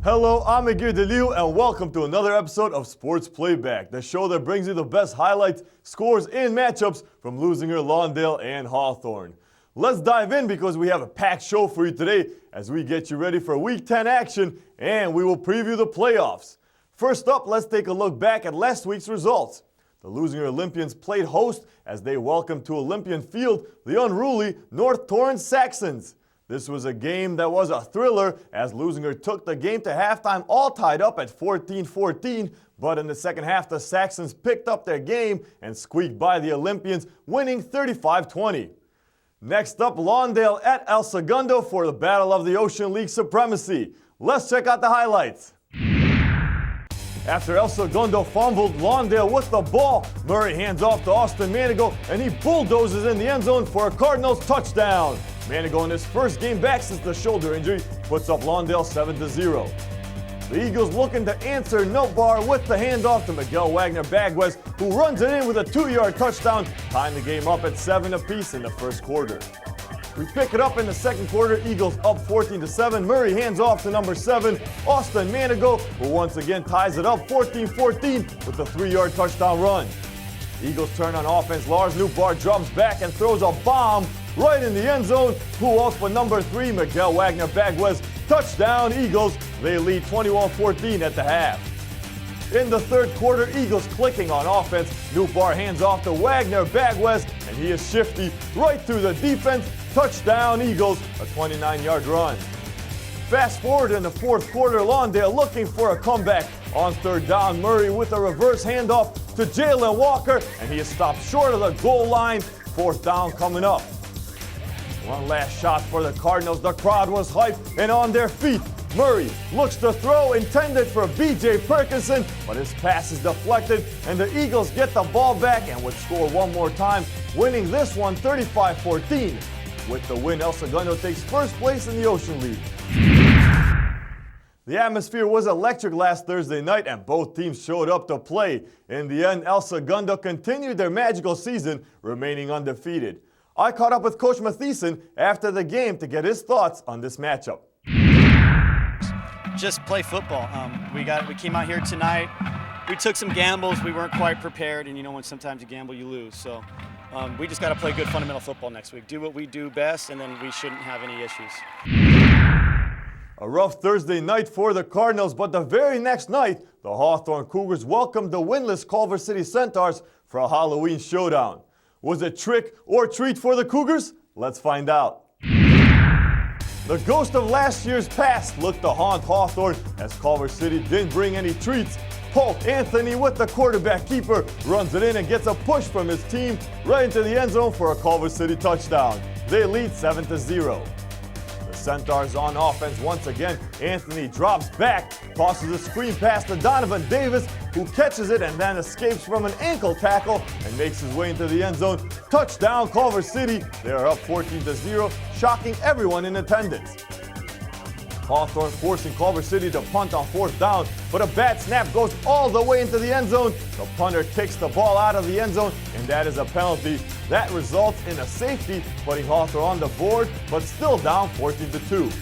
Hello, I'm Miguel DeLeo, and welcome to another episode of Sports Playback, the show that brings you the best highlights, scores, and matchups from Lawndale, Lawndale, and Hawthorne. Let's dive in because we have a packed show for you today as we get you ready for Week 10 action, and we will preview the playoffs. First up, let's take a look back at last week's results. The losing Olympians played host as they welcomed to Olympian Field the unruly North Torrance Saxons. This was a game that was a thriller as Losinger took the game to halftime all tied up at 14-14, but in the second half the Saxons picked up their game and squeaked by the Olympians, winning 35-20. Next up, Lawndale at El Segundo for the Battle of the Ocean League supremacy. Let's check out the highlights. After El Segundo fumbled, Lawndale with the ball. Murray hands off to Austin Manigo, and he bulldozes in the end zone for a Cardinals touchdown. Manigo in his first game back since the shoulder injury puts up Lawndale 7-0. The Eagles looking to answer no bar with the handoff to Miguel Wagner-Bagwes, who runs it in with a 2-yard touchdown, tying the game up at 7 apiece in the first quarter. We pick it up in the second quarter, Eagles up 14-7. Murray hands off to number 7, Austin Manigo, who once again ties it up 14-14 with a 3-yard touchdown run. Eagles turn on offense. Lars Newbar drops back and throws a bomb right in the end zone. Who else but number 3, Miguel Wagner-Bagwes. Touchdown, Eagles. They lead 21-14 at the half. In the third quarter, Eagles clicking on offense. Newbar hands off to Wagner-Bagwes, and he is shifty right through the defense. Touchdown, Eagles, a 29-yard run. Fast forward in the fourth quarter, Lawndale looking for a comeback. On third down, Murray with a reverse handoff to Jalen Walker, and he is stopped short of the goal line. Fourth down coming up. One last shot for the Cardinals. The crowd was hyped and on their feet. Murray looks to throw, intended for B.J. Perkinson, but his pass is deflected, and the Eagles get the ball back and would score one more time, winning this one 35-14. With the win, El Segundo takes first place in the Ocean League. The atmosphere was electric last Thursday night, and both teams showed up to play. In the end, El Segundo continued their magical season, remaining undefeated. I caught up with Coach Mathieson after the game to get his thoughts on this matchup. Just play football. We came out here tonight. We took some gambles. We weren't quite prepared, and you know when sometimes you gamble, you lose. So we just got to play good fundamental football next week. Do what we do best, and then we shouldn't have any issues. A rough Thursday night for the Cardinals, but the very next night, the Hawthorne Cougars welcomed the winless Culver City Centaurs for a Halloween showdown. Was it trick or treat for the Cougars? Let's find out. The ghost of last year's past looked to haunt Hawthorne as Culver City didn't bring any treats. Polk Anthony with the quarterback keeper runs it in and gets a push from his team right into the end zone for a Culver City touchdown. They lead 7-0. The Centaurs on offense once again. Anthony drops back, tosses a screen pass to Donovan Davis, who catches it and then escapes from an ankle tackle and makes his way into the end zone. Touchdown, Culver City. They are up 14-0, shocking everyone in attendance. Hawthorne forcing Culver City to punt on fourth down, but a bad snap goes all the way into the end zone. The punter kicks the ball out of the end zone, and that is a penalty. That results in a safety, putting Hawthorne on the board, but still down 14-2.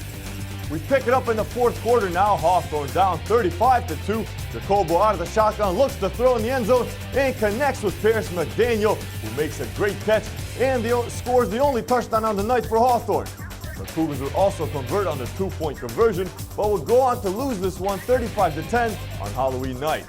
We pick it up in the fourth quarter now. Hawthorne down 35-2. Jacobo out of the shotgun looks to throw in the end zone and connects with Paris McDaniel, who makes a great catch and scores the only touchdown on the night for Hawthorne. The Cougars would also convert on the 2-point conversion, but would go on to lose this one 35-10 on Halloween night.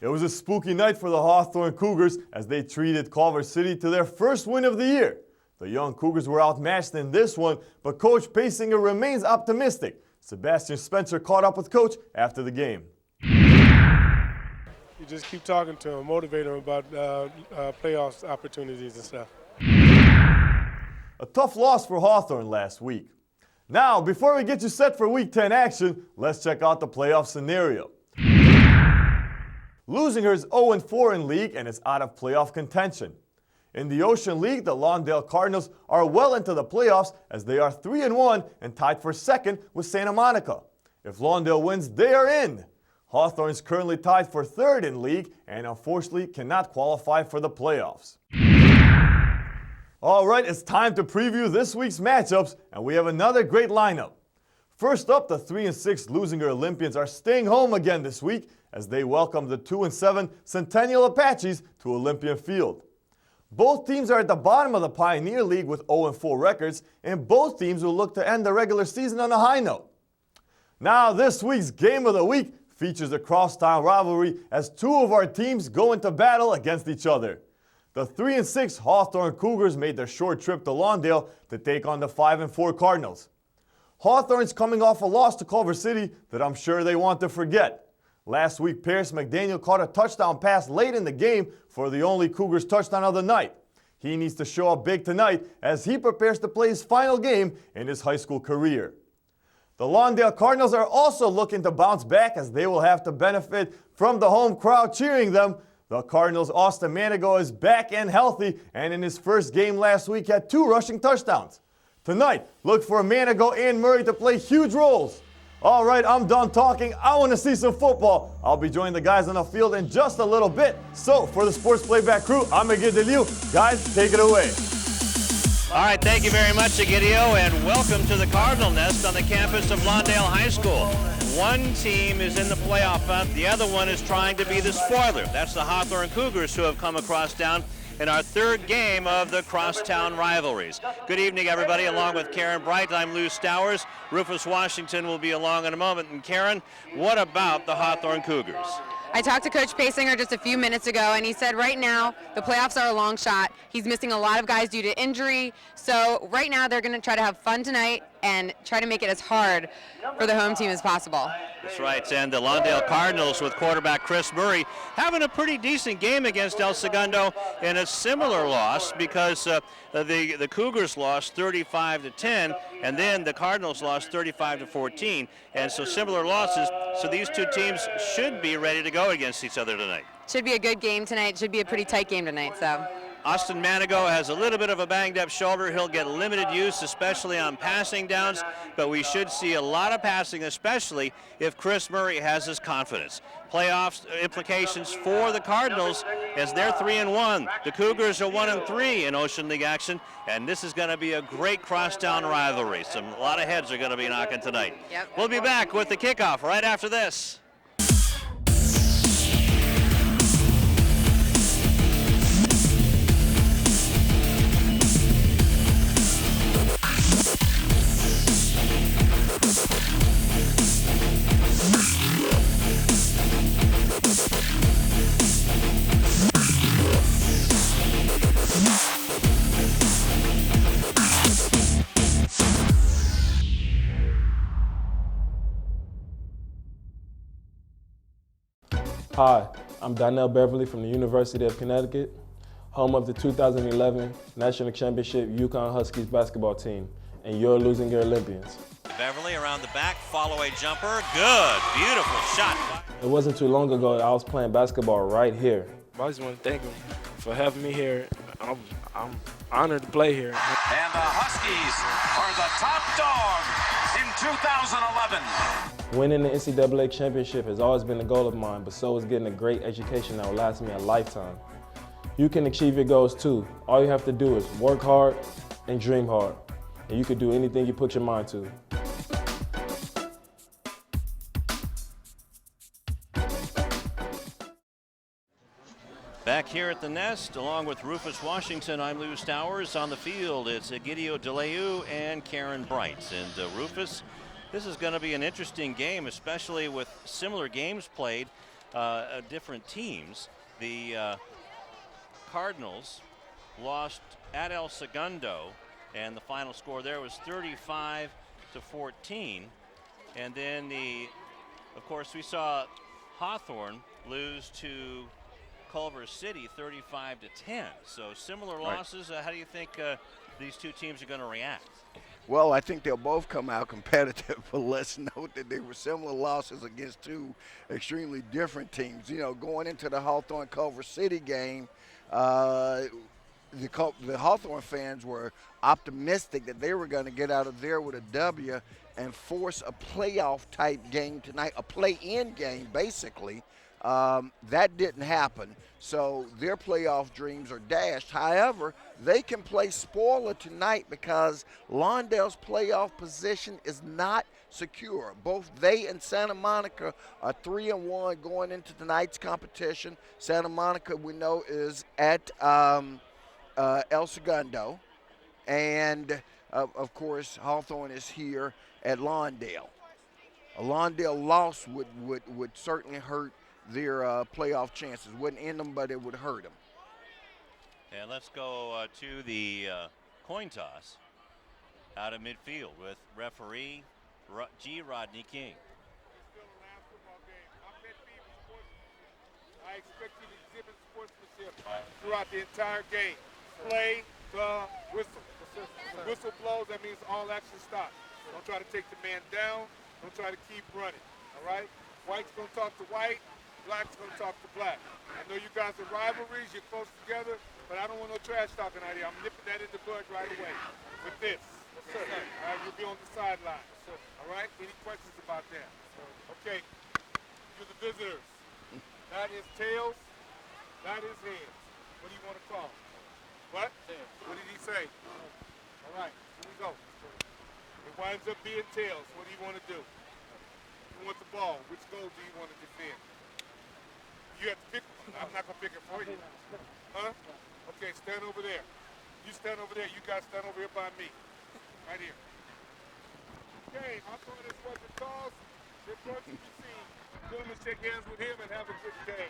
It was a spooky night for the Hawthorne Cougars as they treated Culver City to their first win of the year. The young Cougars were outmatched in this one, but Coach Pasinger remains optimistic. Sebastian Spencer caught up with Coach after the game. You just keep talking to him, motivate him about playoffs opportunities and stuff. A tough loss for Hawthorne last week. Now, before we get you set for Week 10 action, let's check out the playoff scenario. Losinger is 0-4 in league and is out of playoff contention. In the Ocean League, the Lawndale Cardinals are well into the playoffs as they are 3-1 and tied for second with Santa Monica. If Lawndale wins, they are in. Hawthorne is currently tied for third in league and unfortunately cannot qualify for the playoffs. All right, it's time to preview this week's matchups, and we have another great lineup. First up, the 3-6 Losinger Olympians are staying home again this week as they welcome the 2-7 Centennial Apaches to Olympian Field. Both teams are at the bottom of the Pioneer League with 0-4 records, and both teams will look to end the regular season on a high note. Now, this week's Game of the Week features a crosstown rivalry as two of our teams go into battle against each other. The 3-6 Hawthorne Cougars made their short trip to Lawndale to take on the 5-4 Cardinals. Hawthorne's coming off a loss to Culver City that I'm sure they want to forget. Last week, Pierce McDaniel caught a touchdown pass late in the game for the only Cougars touchdown of the night. He needs to show up big tonight as he prepares to play his final game in his high school career. The Lawndale Cardinals are also looking to bounce back as they will have to benefit from the home crowd cheering them. The Cardinals' Austin Manigo is back and healthy, and in his first game last week had 2 rushing touchdowns. Tonight, look for Manigo and Murray to play huge roles. All right, I'm done talking. I want to see some football. I'll be joining the guys on the field in just a little bit. So, for the Sports Playback crew, I'm Miguel DeLiu. Guys, take it away. All right, thank you very much, Egidio, and welcome to the Cardinal Nest on the campus of Lawndale High School. One team is in the playoff hunt, the other one is trying to be the spoiler. That's the Hawthorne Cougars, who have come across town in our third game of the crosstown rivalries. Good evening, everybody. Along with Karen Bright, I'm Lou Stowers. Rufus Washington will be along in a moment. And Karen, what about the Hawthorne Cougars? I talked to Coach Pasinger just a few minutes ago, and he said right now the playoffs are a long shot. He's missing a lot of guys due to injury. So right now they're going to try to have fun tonight and try to make it as hard for the home team as possible. That's right, and the Lawndale Cardinals with quarterback Chris Murray having a pretty decent game against El Segundo in a similar loss because the Cougars lost 35-10, and then the Cardinals lost 35-14, and so similar losses. So these two teams should be ready to go against each other tonight. Should be a good game tonight. Should be a pretty tight game tonight. So. Austin Manigo has a little bit of a banged-up shoulder. He'll get limited use, especially on passing downs, but we should see a lot of passing, especially if Chris Murray has his confidence. Playoffs implications for the Cardinals as they're 3-1. The Cougars are 1-3 in Ocean League action, and this is going to be a great crosstown rivalry. A lot of heads are going to be knocking tonight. Yep. We'll be back with the kickoff right after this. Hi, I'm Donnell Beverly from the University of Connecticut, home of the 2011 National Championship Yukon Huskies basketball team, and your Losinger Olympians. Beverly around the back, follow a jumper, good, beautiful shot. It wasn't too long ago that I was playing basketball right here. I just want to thank him for having me here. I'm honored to play here. And the Huskies are the top dog in 2011. Winning the NCAA championship has always been a goal of mine, but so is getting a great education that will last me a lifetime. You can achieve your goals too. All you have to do is work hard and dream hard, and you can do anything you put your mind to. Back here at the Nest, along with Rufus Washington, I'm Lou Stowers. On the field, it's Egidio DeLiu and Karen Bright. And Rufus, this is going to be an interesting game, especially with similar games played, different teams. The Cardinals lost at El Segundo, and the final score there was 35-14. And then of course, we saw Hawthorne lose to Culver City 35-10. So similar losses. How do you think these two teams are going to react? Well, I think they'll both come out competitive, but let's note that they were similar losses against two extremely different teams. You know, going into the Hawthorne-Culver City game, the Hawthorne fans were optimistic that they were going to get out of there with a W and force a playoff-type game tonight, a play-in game, basically, That didn't happen, so their playoff dreams are dashed. However, they can play spoiler tonight because Lawndale's playoff position is not secure. Both they and Santa Monica are 3-1 going into tonight's competition. Santa Monica, we know, is at El Segundo, and of course Hawthorne is here at Lawndale. A Lawndale loss would certainly hurt their playoff chances. Wouldn't end them, but it would hurt them. And let's go to the coin toss out of midfield with referee G. Rodney King. I expect you to exhibit sportsmanship throughout the entire game. Play the whistle. The whistle blows, that means all action stops. Don't try to take the man down. Don't try to keep running, all right? White's going to talk to white. Black's going to talk to black. I know you guys are rivalries. You're close together, but I don't want no trash talking out here. I'm nipping that in the bud right away with this. Yes, sir. All right, you'll be on the sideline. All right? Any questions about that? Okay. You're the visitors. That is tails. That is heads. What do you want to call? What? What did he say? All right, here we go. It winds up being tails. What do you want to do? You want the ball. Which goal do you want to defend? You have to pick one. I'm not going to pick it for you. Huh? Okay, stand over there. You stand over there. You guys stand over here by me. Right here. Okay, Hawthorne is what the toss. They're going to be seen. Gentlemen, shake hands with him and have a good day.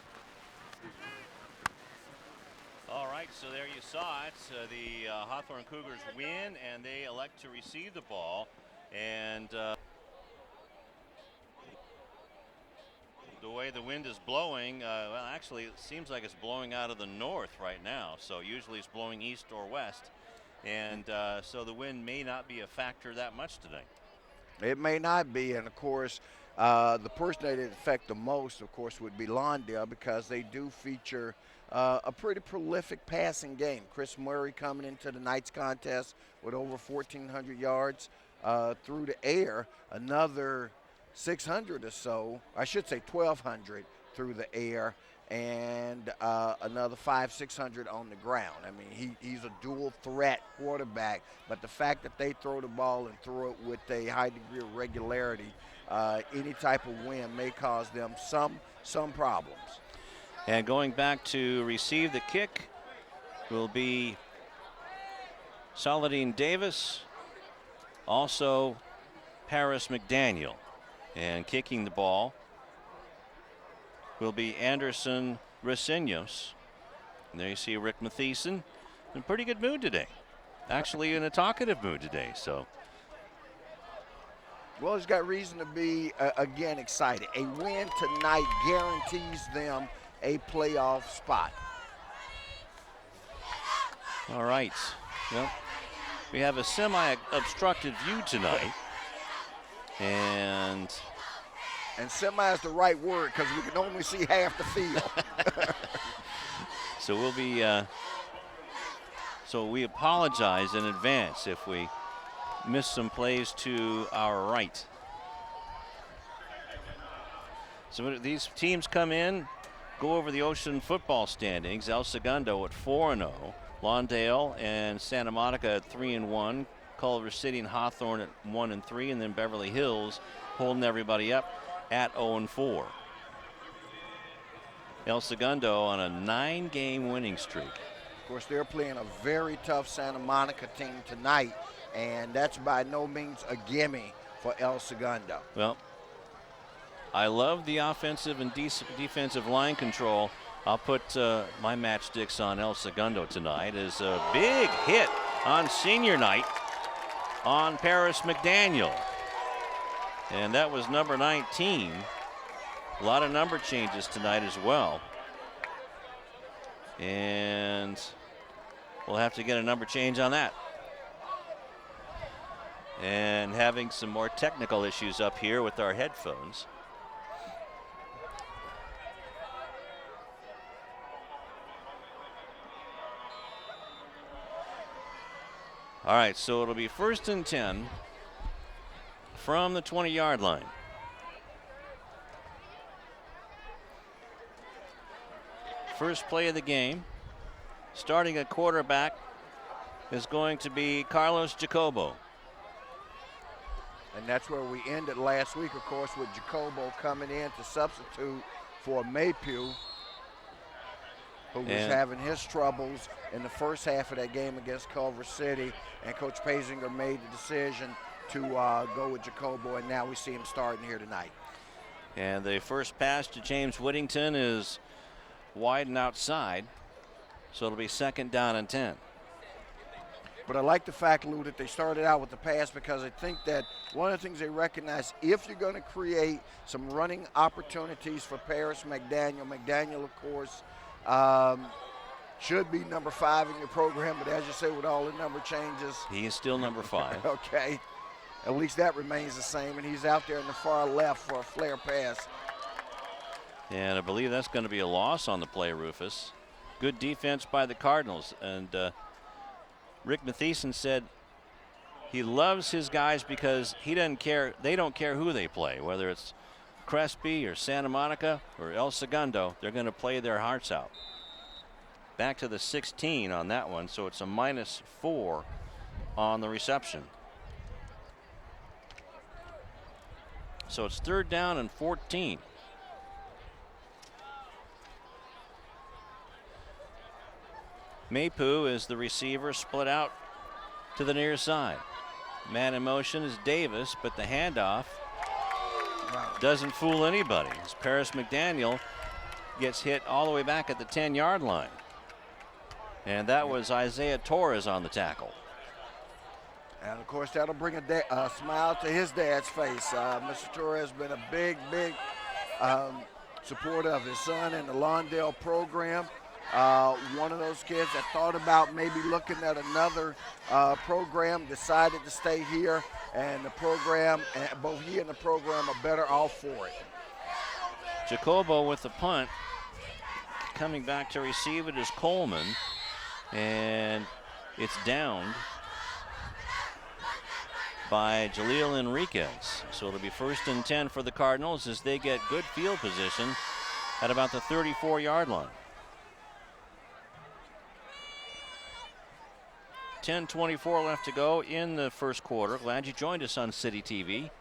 All right, so there you saw it. The Hawthorne Cougars win, and they elect to receive the ball. And the way the wind is blowing, well, actually, it seems like it's blowing out of the north right now. So usually it's blowing east or west. And so the wind may not be a factor that much today. It may not be, and of course, the person that it affect the most, of course, would be Lawndale, because they do feature a pretty prolific passing game. Chris Murray coming into tonight's contest with over 1,400 yards through the air, another 600 or so, I should say 1,200 through the air, and another 500-600 on the ground. I mean, he's a dual threat quarterback, but the fact that they throw the ball and throw it with a high degree of regularity, any type of wind may cause them some problems. And going back to receive the kick will be Saladin Davis, also Paris McDaniel. And kicking the ball will be Anderson Resinos. And there you see Rick Mathieson in a pretty good mood today. Actually in a talkative mood today. So, well, he's got reason to be, again, excited. A win tonight guarantees them a playoff spot. All right. Well, we have a semi-obstructed view tonight. And semi is the right word, because we can only see half the field. So we'll be, so we apologize in advance if we miss some plays to our right. So these teams come in, go over the Ocean football standings. El Segundo at 4-0, Lawndale and Santa Monica at 3-1, Culver City and Hawthorne at 1-3, and then Beverly Hills holding everybody up at 0-4. El Segundo on a 9-game winning streak. Of course, they're playing a very tough Santa Monica team tonight, and that's by no means a gimme for El Segundo. Well, I love the offensive and defensive line control. I'll put my matchsticks on El Segundo tonight as a big hit on senior night on Paris McDaniel. And that was number 19. A lot of number changes tonight as well. And we'll have to get a number change on that. And having some more technical issues up here with our headphones. All right, so it'll be 1st and 10 from the 20-yard line. First play of the game, starting at quarterback, is going to be Carlos Jacobo. And that's where we ended last week, of course, with Jacobo coming in to substitute for Maypew, who was having his troubles in the first half of that game against Culver City. And Coach Pazinger made the decision to go with Jacobo, and now we see him starting here tonight. And the first pass to James Whittington is wide and outside, so it'll be 2nd down and 10. But I like the fact, Lou, that they started out with the pass, because I think that one of the things they recognize, if you're going to create some running opportunities for Paris McDaniel, of course, should be number 5 in your program, but as you say, with all the number changes. He is still number 5. Okay. At least that remains the same, and he's out there in the far left for a flare pass. And I believe that's going to be a loss on the play, Rufus. Good defense by the Cardinals. And Rick Mathieson said he loves his guys because he doesn't care. They don't care who they play, whether it's Crespi or Santa Monica or El Segundo. They're going to play their hearts out. Back to the 16 on that one, so it's a -4 on the reception. So it's 3rd down and 14. Maypew is the receiver, split out to the near side. Man in motion is Davis, but the handoff doesn't fool anybody, as Paris McDaniel gets hit all the way back at the 10-yard line. And that was Isaiah Torres on the tackle. And, of course, that'll bring a smile to his dad's face. Mr. Torres has been a big supporter of his son in the Lawndale program. One of those kids that thought about maybe looking at another program, decided to stay here, and the program, both he and the program are better off for it. Jacobo with the punt. Coming back to receive it is Coleman, and it's downed by Jaleel Enriquez. So it'll be 1st and 10 for the Cardinals as they get good field position at about the 34-yard line. 10:24 left to go in the first quarter. Glad you joined us on City TV.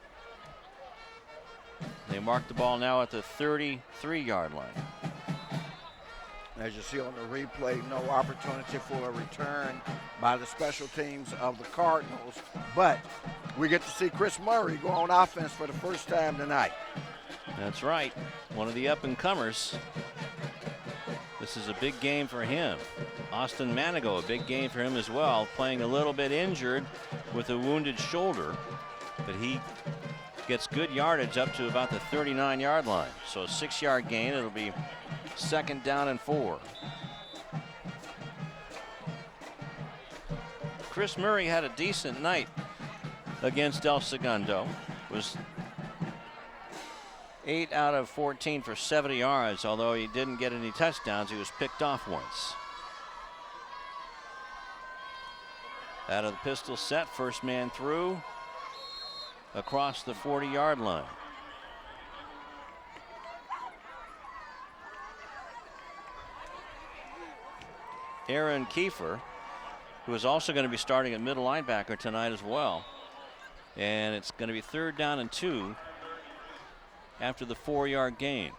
They mark the ball now at the 33-yard line. As you see on the replay, no opportunity for a return by the special teams of the Cardinals. But we get to see Chris Murray go on offense for the first time tonight. That's right. One of the up-and-comers. This is a big game for him. Austin Manigo, a big game for him as well, playing a little bit injured with a wounded shoulder, but he gets good yardage up to about the 39-yard line. So a 6-yard gain. It'll be 2nd down and 4. Chris Murray had a decent night against El Segundo. Was 8 out of 14 for 70 yards, although he didn't get any touchdowns. He was picked off once. Out of the pistol set, first man through across the 40-yard line. Aaron Kiefer, who is also going to be starting at middle linebacker tonight as well. And it's going to be 3rd down and 2 after the 4-yard gain.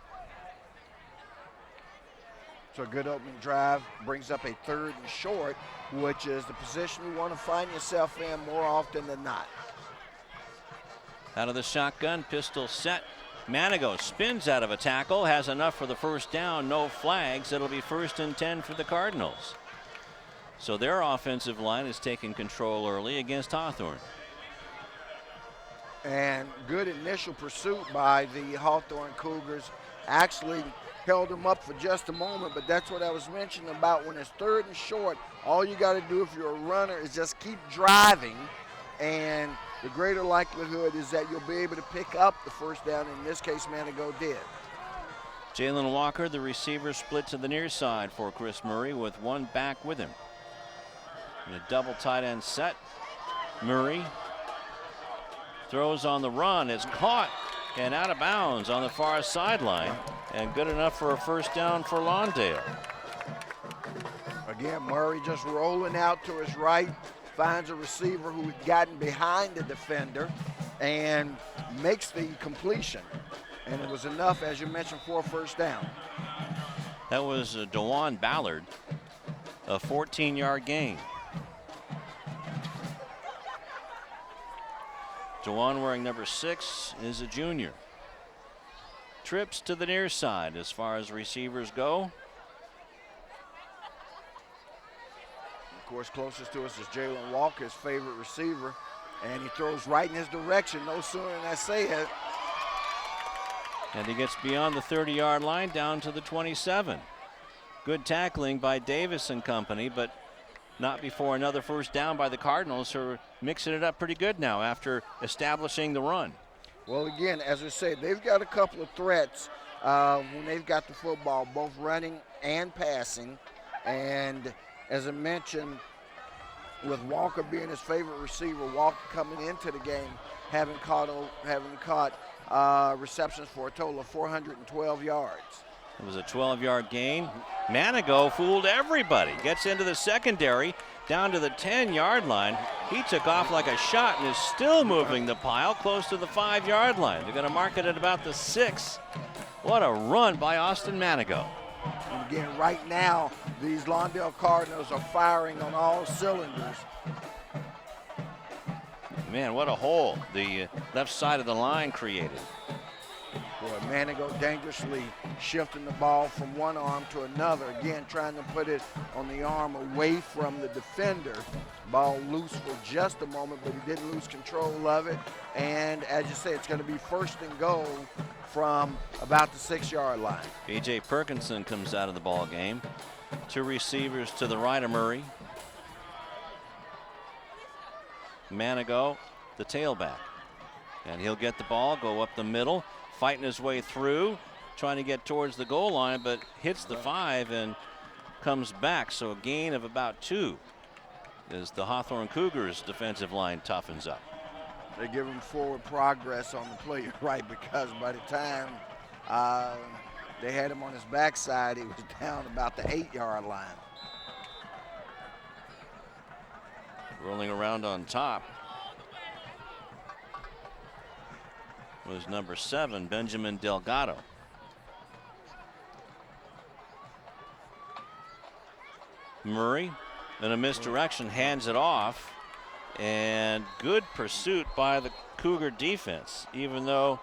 So a good opening drive brings up a 3rd and short, which is the position you want to find yourself in more often than not. Out of the shotgun, pistol set. Manigo spins out of a tackle, has enough for the first down, no flags. It'll be 1st and 10 for the Cardinals. So their offensive line is taking control early against Hawthorne. And good initial pursuit by the Hawthorne Cougars. Actually held them up for just a moment, but that's what I was mentioning about when it's 3rd and short. All you got to do if you're a runner is just keep driving, and the greater likelihood is that you'll be able to pick up the first down. In this case, Manigo did. Jalen Walker, the receiver, split to the near side for Chris Murray with one back with him. And a double tight end set. Murray throws on the run. It's caught and out of bounds on the far sideline, and good enough for a first down for Lawndale. Again, Murray just rolling out to his right, finds a receiver who had gotten behind the defender and makes the completion. And it was enough, as you mentioned, for a first down. That was DeJuan Ballard, a 14-yard gain. DeJuan, wearing number 6, is a junior. Trips to the near side as far as receivers go. Of course, closest to us is Jalen Walker's favorite receiver, and he throws right in his direction. No sooner than I say it. And he gets beyond the 30-yard line down to the 27. Good tackling by Davis and company, but not before another first down by the Cardinals, who are mixing it up pretty good now after establishing the run. Well, again, as I said, they've got a couple of threats when they've got the football, both running and passing. And as I mentioned, with Walker being his favorite receiver, Walker coming into the game having caught receptions for a total of 412 yards. It was a 12-yard gain. Manigo fooled everybody. Gets into the secondary, down to the 10-yard line. He took off like a shot and is still moving the pile close to the 5-yard line. They're going to mark it at about the 6. What a run by Austin Manigo. And again, right now, these Lawndale Cardinals are firing on all cylinders. Man, what a hole the left side of the line created. Boy, Manigo dangerously shifting the ball from one arm to another. Again, trying to put it on the arm away from the defender. Ball loose for just a moment, but he didn't lose control of it. And as you say, it's going to be first and goal from about the 6-yard line. B.J. Perkinson comes out of the ball game. 2 receivers to the right of Murray. Manigo, the tailback. And he'll get the ball, go up the middle, fighting his way through, trying to get towards the goal line, but hits the 5 and comes back. So a gain of about 2 as the Hawthorne Cougars defensive line toughens up. They give him forward progress on the play, right, because by the time they had him on his backside, he was down about the 8-yard line. Rolling around on top was number 7, Benjamin Delgado. Murray, in a misdirection, hands it off, and good pursuit by the Cougar defense, even though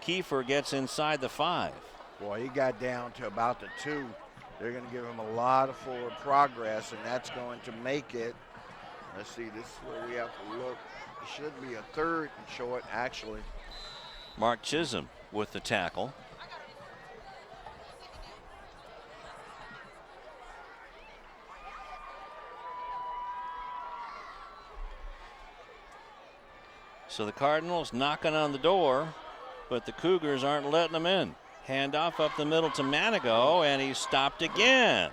Kiefer gets inside the 5. Boy, he got down to about the 2. They're going to give him a lot of forward progress, and that's going to make it. Let's see, this is where we have to look. It should be a 3rd and short, actually. Mark Chisholm with the tackle. So the Cardinals knocking on the door, but the Cougars aren't letting them in. Handoff up the middle to Manigo, and he's stopped again.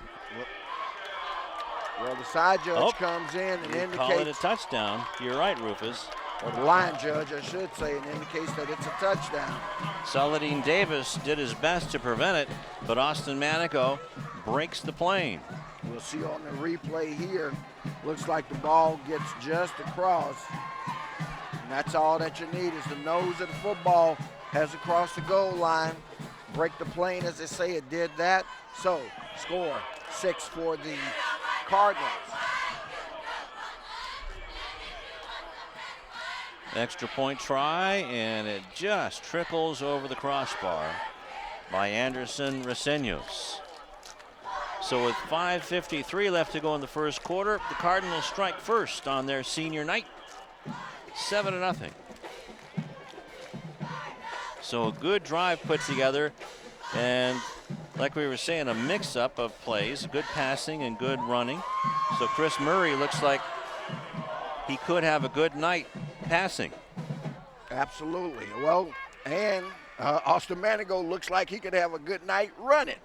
Well, the side judge comes in and indicates. Call it a touchdown. You're right, Rufus. Or the line judge, I should say, and indicates that it's a touchdown. Saladin Davis did his best to prevent it, but Austin Manigo breaks the plane. We'll see on the replay here. Looks like the ball gets just across. And that's all that you need is the nose of the football has across the goal line. Break the plane, as they say, it did that. So, score 6 for the Cardinals. Extra point try, and it just trickles over the crossbar by Anderson Reseños. So with 5:53 left to go in the first quarter, the Cardinals strike first on their senior night. 7-0. So a good drive put together, and like we were saying, a mix-up of plays, good passing and good running. So Chris Murray looks like he could have a good night passing. Absolutely. Well, and Austin Manigo looks like he could have a good night running.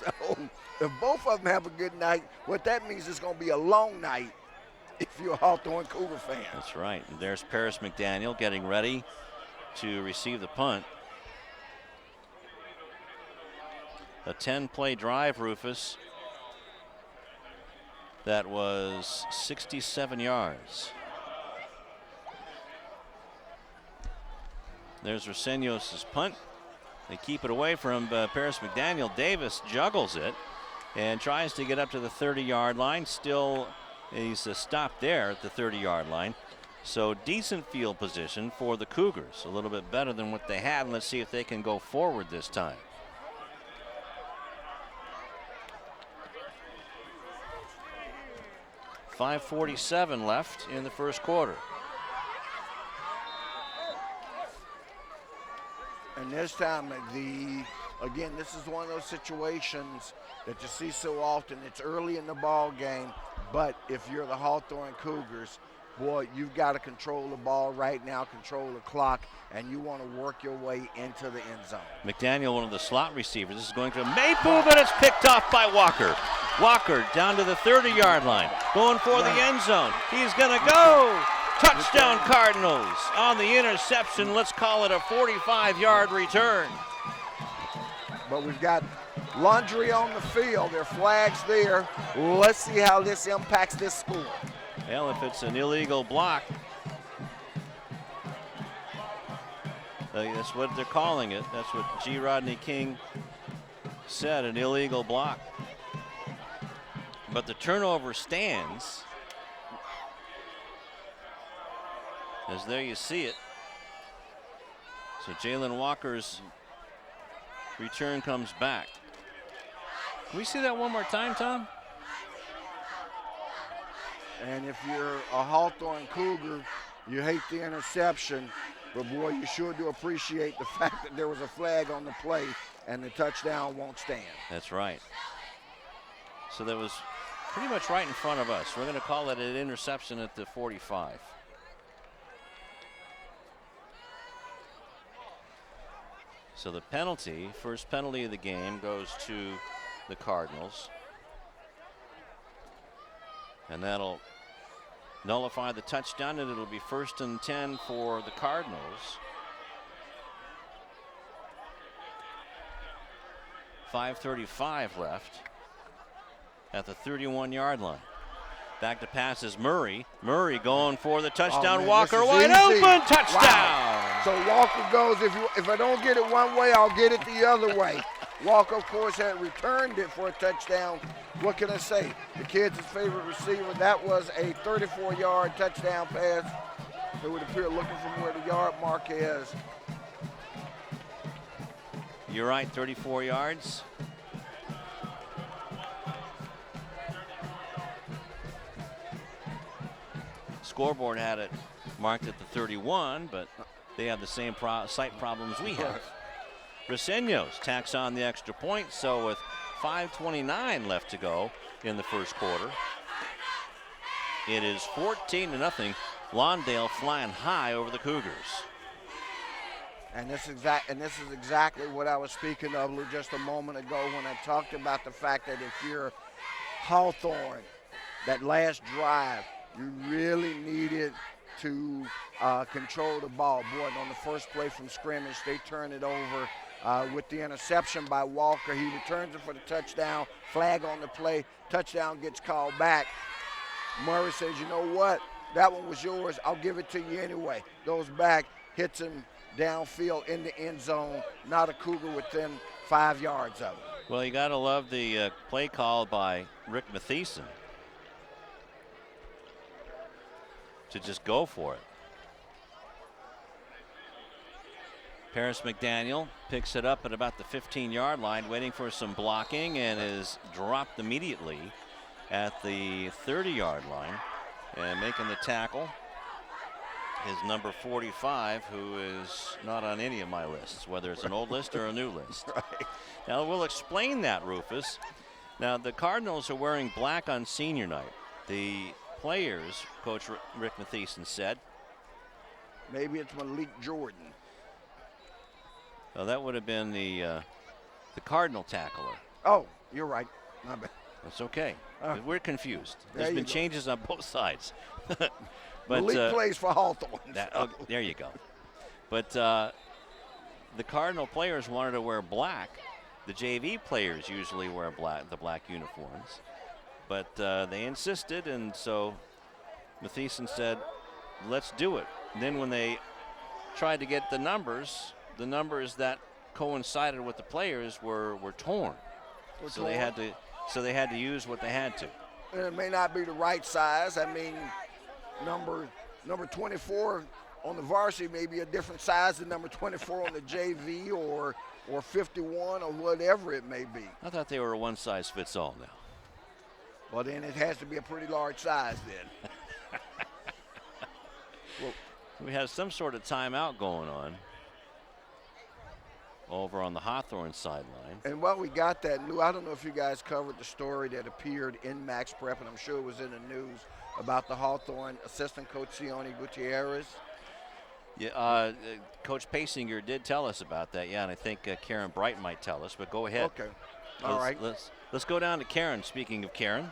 So if both of them have a good night, what that means is going to be a long night if you're a Hawthorne Cougar fan. That's right. And there's Paris McDaniel getting ready to receive the punt. A 10-play drive, Rufus, That was 67 yards. There's Roseños' punt. They keep it away from Paris McDaniel. Davis juggles it and tries to get up to the 30-yard line. Still, he's stopped there at the 30-yard line. So decent field position for the Cougars. A little bit better than what they had. Let's see if they can go forward this time. .547 left in the first quarter. And this time, again, this is one of those situations that you see so often. It's early in the ball game, but if you're the Hawthorne Cougars, boy, you've got to control the ball right now, control the clock, and you want to work your way into the end zone. McDaniel, one of the slot receivers, this is going to Maypool, but it's picked off by Walker. Walker down to the 30-yard line, going for the end zone. He's going to go. Touchdown Cardinals on the interception. Let's call it a 45-yard return. But we've got laundry on the field. There are flags there. Let's see how this impacts this score. Well, if it's an illegal block, that's what they're calling it. That's what G. Rodney King said, an illegal block. But the turnover stands. As there you see it. So Jalen Walker's return comes back. Can we see that one more time, Tom? And if you're a Hawthorne Cougar, you hate the interception, but boy, you sure do appreciate the fact that there was a flag on the play and the touchdown won't stand. That's right. So that was pretty much right in front of us. We're going to call it an interception at the 45. So the penalty, first penalty of the game, goes to the Cardinals. And that'll nullify the touchdown, and it'll be 1st and 10 for the Cardinals. 5:35 left at the 31-yard line. Back to pass is Murray. Murray going for the touchdown. Man, Walker wide open, touchdown. Wow. So Walker goes, if I don't get it one way, I'll get it the other way. Walker, of course, had returned it for a touchdown. What can I say? The kid's favorite receiver. That was a 34-yard touchdown pass. It would appear looking from where the yard mark is. You're right, 34 yards. Scoreboard had it marked at the 31, but they have the same sight problems we have. Roseños tacks on the extra point, so with 5:29 left to go in the first quarter, it is 14-0. Lawndale flying high over the Cougars. And this is exactly what I was speaking of just a moment ago when I talked about the fact that if you're Hawthorne, that last drive, you really needed to control the ball. Boy, on the first play from scrimmage, they turn it over with the interception by Walker. He returns it for the touchdown. Flag on the play. Touchdown gets called back. Murray says, you know what? That one was yours. I'll give it to you anyway. Goes back, hits him downfield in the end zone. Not a Cougar within 5 yards of it. Well, you got to love the play call by Rick Mathieson to just go for it. Paris McDaniel picks it up at about the 15-yard line, waiting for some blocking, and is dropped immediately at the 30-yard line. And making the tackle is number 45, who is not on any of my lists, whether it's an old list or a new list. Right. Now, we'll explain that, Rufus. Now, the Cardinals are wearing black on senior night. The players, Coach Rick Mathieson said, maybe it's Malik Jordan. that would have been the Cardinal tackler. Oh, you're right. My bad. That's okay. We're confused. There There's been you go. changes on both sides. But Malik plays for Hawthorne. There you go. But the Cardinal players wanted to wear black. The JV players usually wear black, the black uniforms. but they insisted, and so Mathieson said, let's do it. And then when they tried to get the numbers that coincided with the players were torn. So they had to use what they had to. And it may not be the right size. I mean, number 24 on the varsity may be a different size than number 24 on the JV or 51 or whatever it may be. I thought they were a one-size-fits-all now. Well, then it has to be a pretty large size then. Well, we have some sort of timeout going on over on the Hawthorne sideline. And while we got that, Lou, I don't know if you guys covered the story that appeared in Max Prep, and I'm sure it was in the news, about the Hawthorne assistant coach Sione Gutierrez. Yeah, Coach Pasinger did tell us about that, yeah, and I think Karen Bright might tell us, but go ahead. Okay, all right. Let's go down to Karen. Speaking of Karen.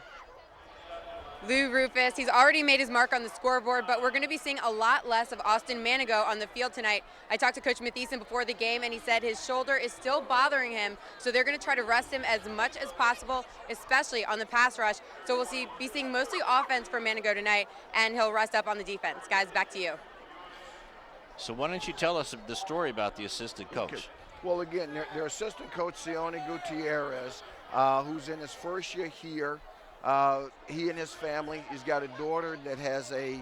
Lou Rufus, he's already made his mark on the scoreboard, but we're going to be seeing a lot less of Austin Manigo on the field tonight. I talked to Coach Mathieson before the game, and he said his shoulder is still bothering him, so they're going to try to rest him as much as possible, especially on the pass rush. So we'll be seeing mostly offense from Manigo tonight, and he'll rest up on the defense. Guys, back to you. So why don't you tell us the story about the assistant coach? Okay. Well, again, their assistant coach, Sione Gutierrez, who's in his first year here. He and his family, he's got a daughter that has a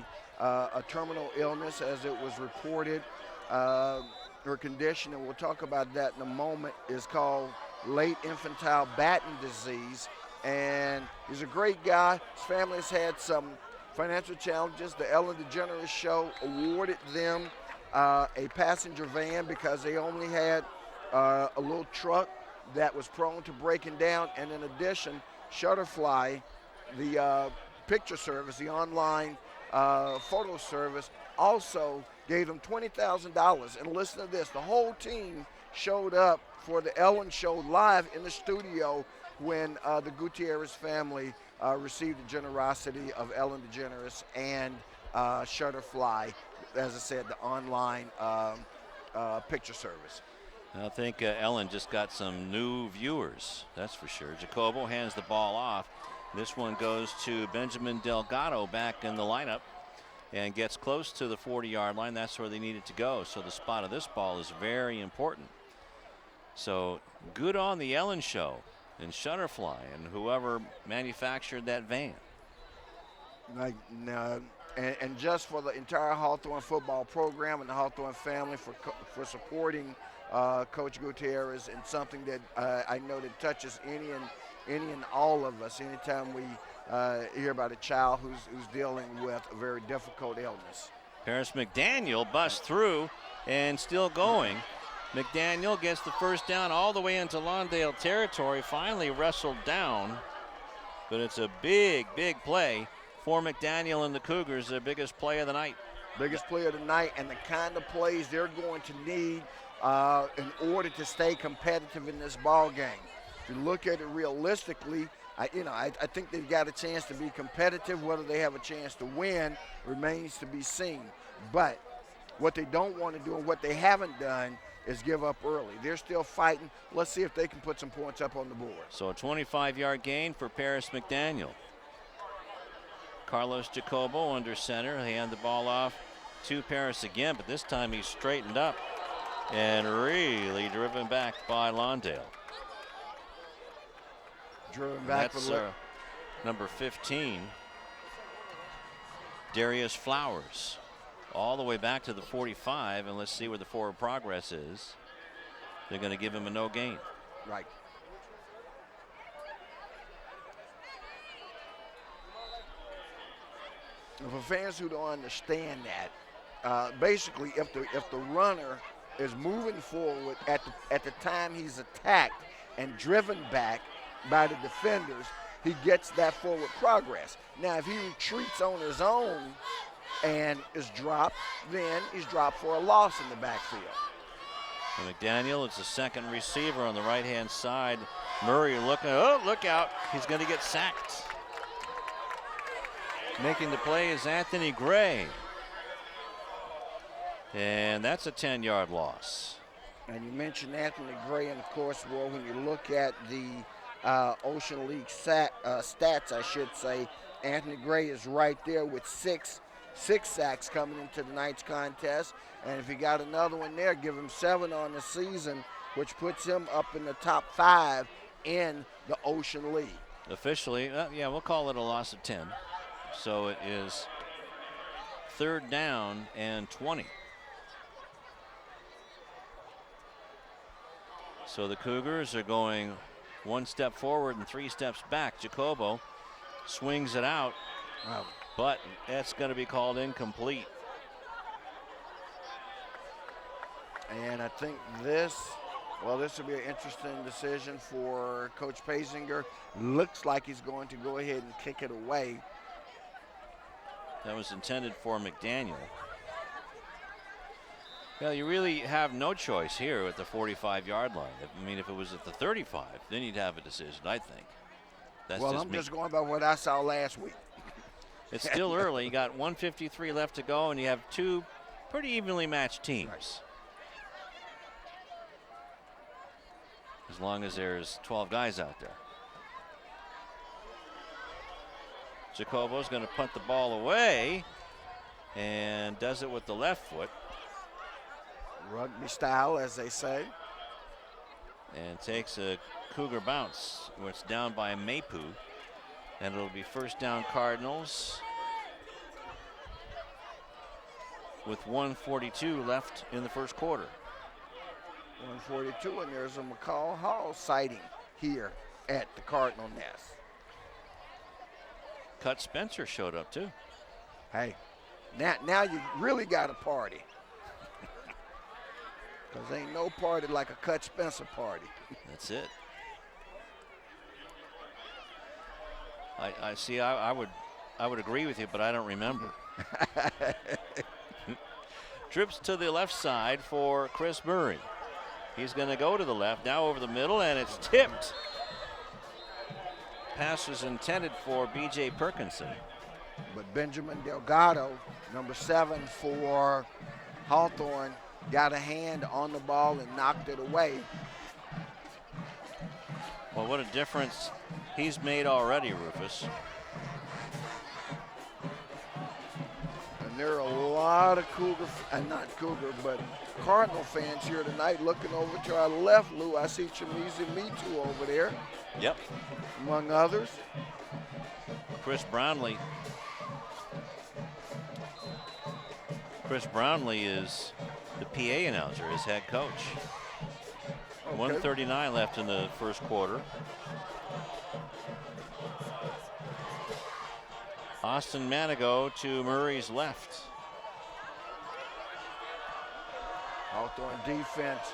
terminal illness, as it was reported. Her condition, and we'll talk about that in a moment, is called late infantile Batten disease. And he's a great guy. His family has had some financial challenges. The Ellen DeGeneres Show awarded them a passenger van because they only had a little truck that was prone to breaking down. And in addition, Shutterfly, the picture service, the online photo service, also gave them $20,000. And listen to this, the whole team showed up for the Ellen Show live in the studio when the Gutierrez family received the generosity of Ellen DeGeneres and Shutterfly, as I said, the online picture service. I think Ellen just got some new viewers, that's for sure. Jacobo hands the ball off. This one goes to Benjamin Delgado back in the lineup and gets close to the 40-yard line. That's where they needed to go. So the spot of this ball is very important. So good on the Ellen Show and Shutterfly and whoever manufactured that van. And just for the entire Hawthorne football program and the Hawthorne family for supporting Coach Gutierrez, and something that I know that touches any and all of us anytime we hear about a child who's dealing with a very difficult illness. Paris McDaniel busts through and still going. McDaniel gets the first down all the way into Lawndale territory, finally wrestled down, but it's a big play for McDaniel and the Cougars, their biggest play of the night. Biggest play of the night, and the kind of plays they're going to need in order to stay competitive in this ball game. If you look at it realistically, I think they've got a chance to be competitive. Whether they have a chance to win remains to be seen. But what they don't want to do, and what they haven't done, is give up early. They're still fighting. Let's see if they can put some points up on the board. So a 25-yard gain for Paris McDaniel. Carlos Jacobo under center. They hand the ball off to Paris again, but this time he's straightened up and really driven back by Lawndale. Driven back. That's number 15, Darius Flowers, all the way back to the 45, and let's see where the forward progress is. They're going to give him a no gain. Right. For fans who don't understand that, basically, if the runner is moving forward at the time he's attacked and driven back by the defenders, he gets that forward progress. Now, if he retreats on his own and is dropped, then he's dropped for a loss in the backfield. And McDaniel is the second receiver on the right-hand side. Murray looking, oh, look out, he's going to get sacked. Making the play is Anthony Gray. And that's a 10-yard loss. And you mentioned Anthony Gray, and of course, well, when you look at the Ocean League stats, I should say. Anthony Gray is right there with six sacks coming into tonight's contest. And if he got another one there, give him 7 on the season, which puts him up in the top 5 in the Ocean League. Officially, yeah, we'll call it a loss of 10. So it is 3rd down and 20. So the Cougars are going 1 step forward and 3 steps back. Jacobo swings it out, but that's going to be called incomplete. And I think this will be an interesting decision for Coach Pasinger. Looks like he's going to go ahead and kick it away. That was intended for McDaniel. Well, you really have no choice here at the 45-yard line. I mean, if it was at the 35, then you'd have a decision, I think. That's well, I'm just going by what I saw last week. It's still early. You got 1:53 left to go, and you have 2 pretty evenly matched teams. As long as there's 12 guys out there. Jacobo's going to punt the ball away and does it with the left foot. Rugby style, as they say. And takes a Cougar bounce where it's down by Mapu. And it'll be 1st down Cardinals with 1:42 left in the 1st quarter. 142, and there's a McCall Hall sighting here at the Cardinal Nest. Cut Spencer showed up too. Hey, now you really got a party. Because ain't no party like a Cut Spencer party. That's it. I see. I would agree with you, but I don't remember. Trips to the left side for Chris Murray. He's going to go to the left, now over the middle, and it's tipped. Pass was intended for B.J. Perkinson. But Benjamin Delgado, number 7 for Hawthorne, got a hand on the ball and knocked it away. Well, what a difference he's made already, Rufus. And there are a lot of but Cardinal fans here tonight. Looking over to our left, Lou, I see Chimizi Mitu over there. Yep. Among others. Chris Brownlee. Chris Brownlee is the PA announcer, his head coach. Okay. 1:39 left in the 1st quarter. Austin Manigo to Murray's left. Hawthorne defense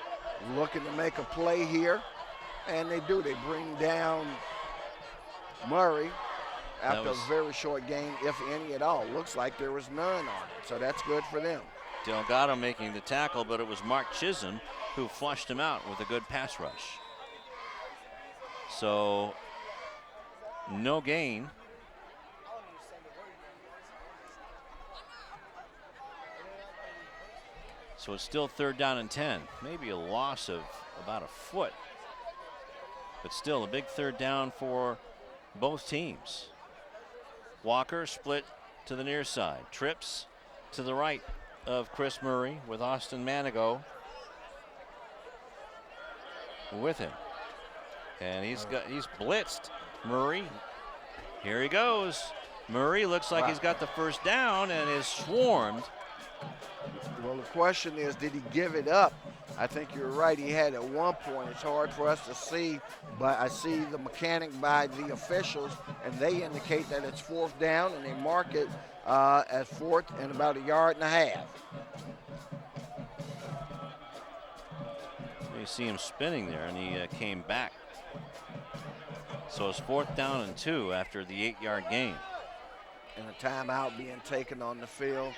looking to make a play here, and they do. They bring down Murray after a very short game, if any at all. Looks like there was none on it, so that's good for them. Delgado making the tackle, but it was Mark Chisholm who flushed him out with a good pass rush. So no gain. So it's still 3rd down and 10. Maybe a loss of about a foot. But still a big 3rd down for both teams. Walker split to the near side. Trips to the right of Chris Murray with Austin Manigo with him. And he's blitzed Murray. Here he goes. Murray looks like he's got the 1st down and is swarmed. Well, the question is, did he give it up? I think you're right. He had at one point. It's hard for us to see, but I see the mechanic by the officials, and they indicate that it's 4th down, and they mark it at 4th and about 1.5 yards. You see him spinning there, and he came back. So it's 4th down and 2 after the 8-yard gain. And a timeout being taken on the field.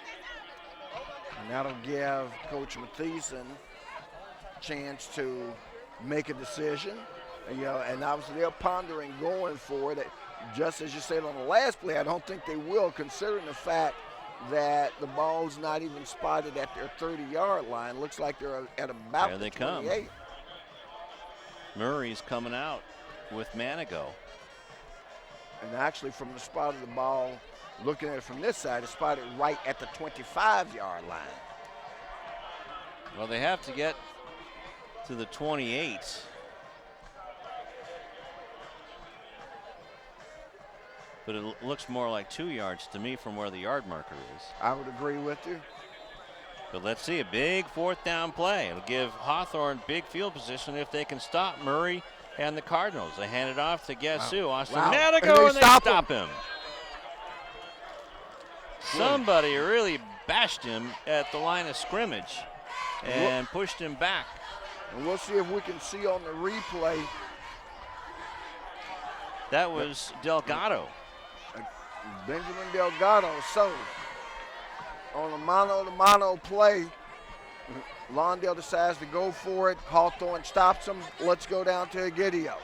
And that'll give Coach Mathieson a chance to make a decision. And obviously they're pondering going for it. Just as you said on the last play, I don't think they will, considering the fact that the ball's not even spotted at their 30-yard line. Looks like they're at about there the they 28. come. Murray's coming out with Manigo. And actually from the spot of the ball, looking at it from this side, it's spotted right at the 25-yard line. Well, they have to get to the 28. But it looks more like 2 yards to me from where the yard marker is. I would agree with you. But let's see, a big 4th down play. It'll give Hawthorne big field position if they can stop Murray and the Cardinals. They hand it off to guess who? Austin Manigo, and they stop him. Somebody really bashed him at the line of scrimmage and pushed him back. And we'll see if we can see on the replay. That was Delgado. Benjamin Delgado. So on a mano-to-mano play, Lawndale decides to go for it. Hawthorne stops him. Let's go down to Egidio.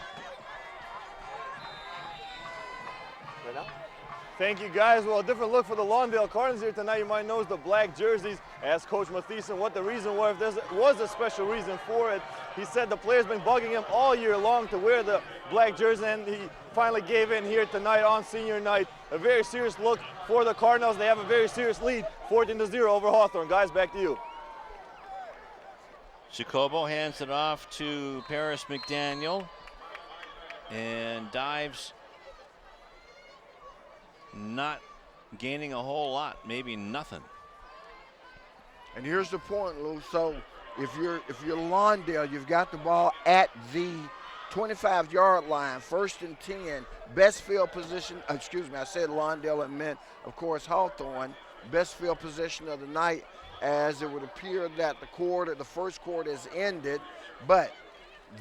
Thank you, guys. Well, a different look for the Lawndale Cardinals here tonight. You might notice the black jerseys. Asked Coach Mathieson what the reason was, if there was a special reason for it. He said the players been bugging him all year long to wear the black jersey, and he finally gave in here tonight on senior night. A very serious look for the Cardinals. They have a very serious lead, 14-0 over Hawthorne. Guys, back to you. Jacobo hands it off to Paris McDaniel and dives, not gaining a whole lot, maybe nothing. And here's the point, Lou. So if you're Lawndale, you've got the ball at the 25-yard line, 1st and 10, best field position. Excuse me, I said Lawndale, it meant, of course, Hawthorne. Best field position of the night, as it would appear that the first quarter has ended. But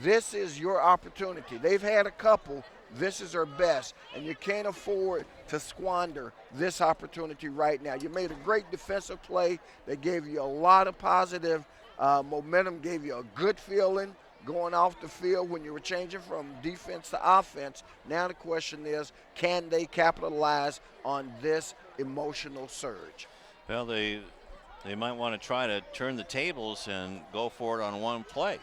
this is your opportunity. They've had a couple. This is their best, and you can't afford to squander this opportunity right now. You made a great defensive play that gave you a lot of positive momentum, gave you a good feeling going off the field when you were changing from defense to offense. Now the question is, can they capitalize on this emotional surge? Well, they might want to try to turn the tables and go for it on one play.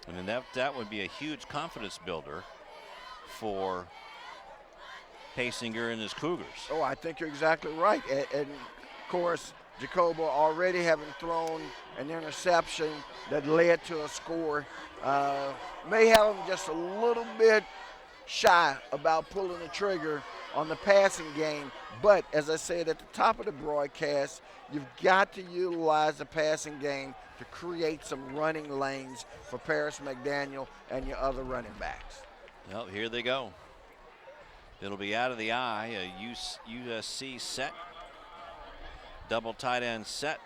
I mean, that would be a huge confidence builder for Hasinger and his Cougars. Oh, I think you're exactly right. And of course, Jacobo already having thrown an interception that led to a score may have him just a little bit shy about pulling the trigger on the passing game. But as I said at the top of the broadcast, you've got to utilize the passing game to create some running lanes for Paris McDaniel and your other running backs. Well, here they go. It'll be out of the eye, a USC set. Double tight end set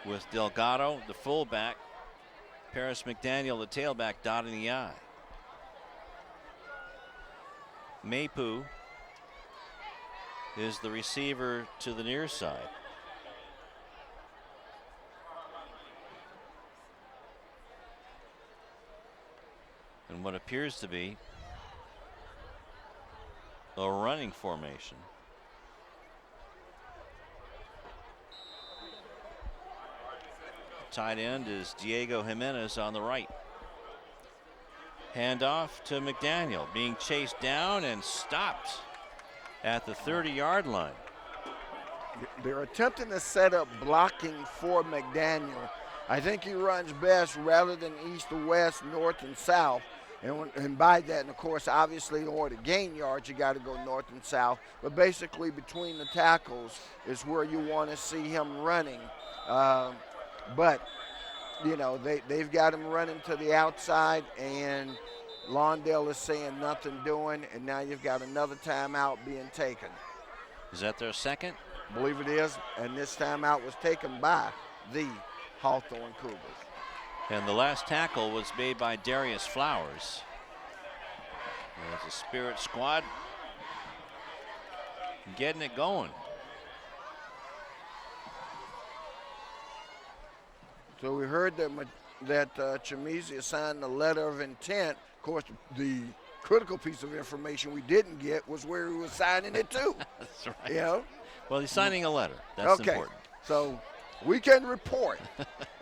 with Delgado, the fullback, Paris McDaniel, the tailback, dotting the eye. Mapu is the receiver to the near side. And what appears to be a running formation. Tight end is Diego Jimenez on the right. Handoff to McDaniel, being chased down and stopped at the 30-yard line. They're attempting to set up blocking for McDaniel. I think he runs best rather than east to west, north and south. And by that, and of course, obviously, in order to gain yards, you got to go north and south. But basically, between the tackles is where you want to see him running. But, you know, they've got him running to the outside, and Lawndale is saying nothing doing, and now you've got another timeout being taken. Is that their second? I believe it is, and this timeout was taken by the Hawthorne Cougars. And the last tackle was made by Darius Flowers. There's a Spirit squad getting it going. So we heard that Chimizia signed the letter of intent. Of course, the critical piece of information we didn't get was where he was signing it to. That's right. You know? Well, he's signing a letter. That's okay. important. So we can report.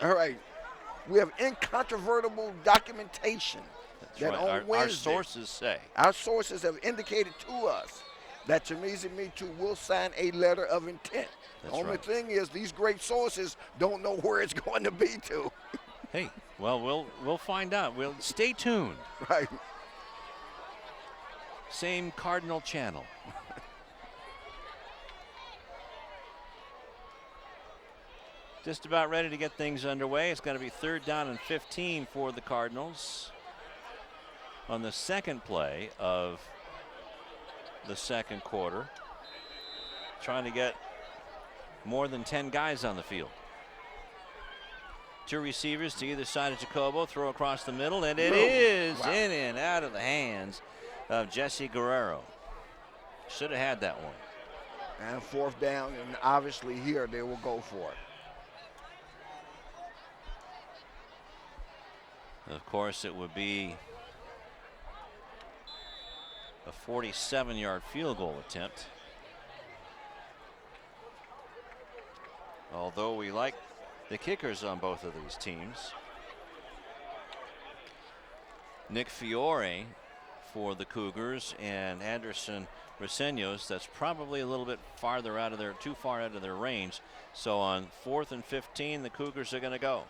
All right. We have incontrovertible documentation That's that right. on Our Wednesday, sources say. our sources have indicated to us that Chamizi Metu will sign a letter of intent. That's the only right. thing is these great sources don't know where it's going to be to. Hey, well, we'll find out. We'll stay tuned. Right. Same Cardinal channel. Just about ready to get things underway. It's going to be 3rd down and 15 for the Cardinals on the second play of the second quarter. Trying to get more than 10 guys on the field. 2 receivers to either side of Jacobo. Throw across the middle, and it is in and out of the hands of Jesse Guerrero. Should have had that one. And 4th down, and obviously here they will go for it. Of course, it would be a 47-yard field goal attempt. Although we like the kickers on both of these teams. Nick Fiore for the Cougars and Anderson Reseños. That's probably a little bit farther out of their, too far out of their range. So on 4th and 15, the Cougars are going to go.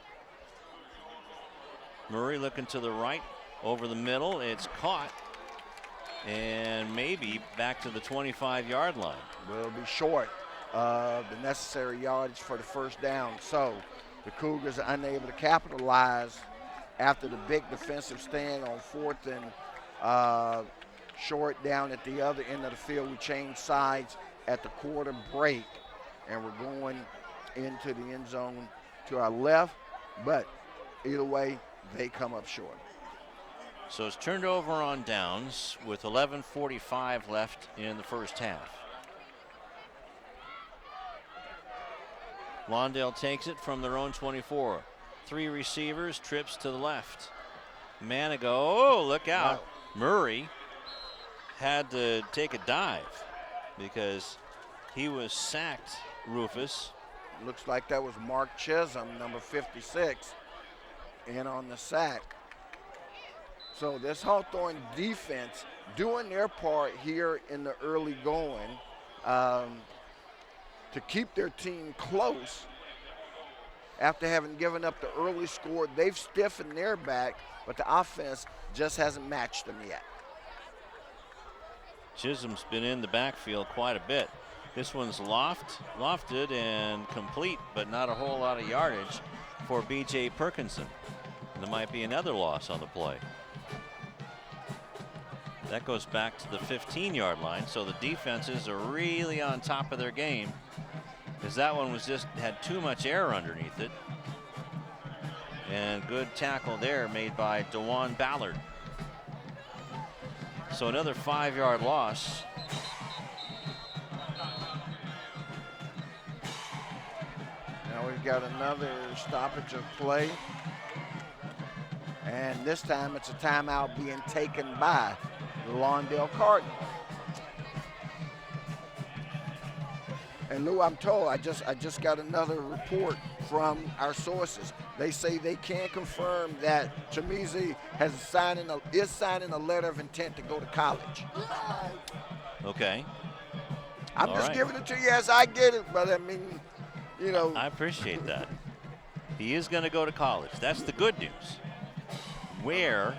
Murray looking to the right, over the middle. It's caught, and maybe back to the 25-yard line. Will be short of the necessary yardage for the 1st down. So the Cougars are unable to capitalize after the big defensive stand on 4th and short down at the other end of the field. We changed sides at the quarter break, and we're going into the end zone to our left, but either way, they come up short. So it's turned over on downs with 11:45 left in the first half. Lawndale takes it from their own 24. 3 receivers, trips to the left. Manigo, oh, look out. Wow. Murray had to take a dive because he was sacked, Rufus. Looks like that was Mark Chisholm, number 56, in on the sack. So this Hawthorne defense doing their part here in the early going to keep their team close. After having given up the early score, they've stiffened their back, but the offense just hasn't matched them yet. Chisholm's been in the backfield quite a bit. This one's lofted and complete, but not a whole lot of yardage for B.J. Perkinson. There might be another loss on the play. That goes back to the 15-yard line, so the defenses are really on top of their game, because that one was just had too much air underneath it. And good tackle there made by DeJuan Ballard. So another 5-yard loss. Now we've got another stoppage of play. And this time it's a timeout being taken by the Lawndale Cardinals. And Lou, I'm told, I just got another report from our sources. They say they can confirm that Chamizi is signing a letter of intent to go to college. Okay. I'm All just right. giving it to you as I get it, but I mean, you know. I appreciate that. He is going to go to college. That's the good news. Where,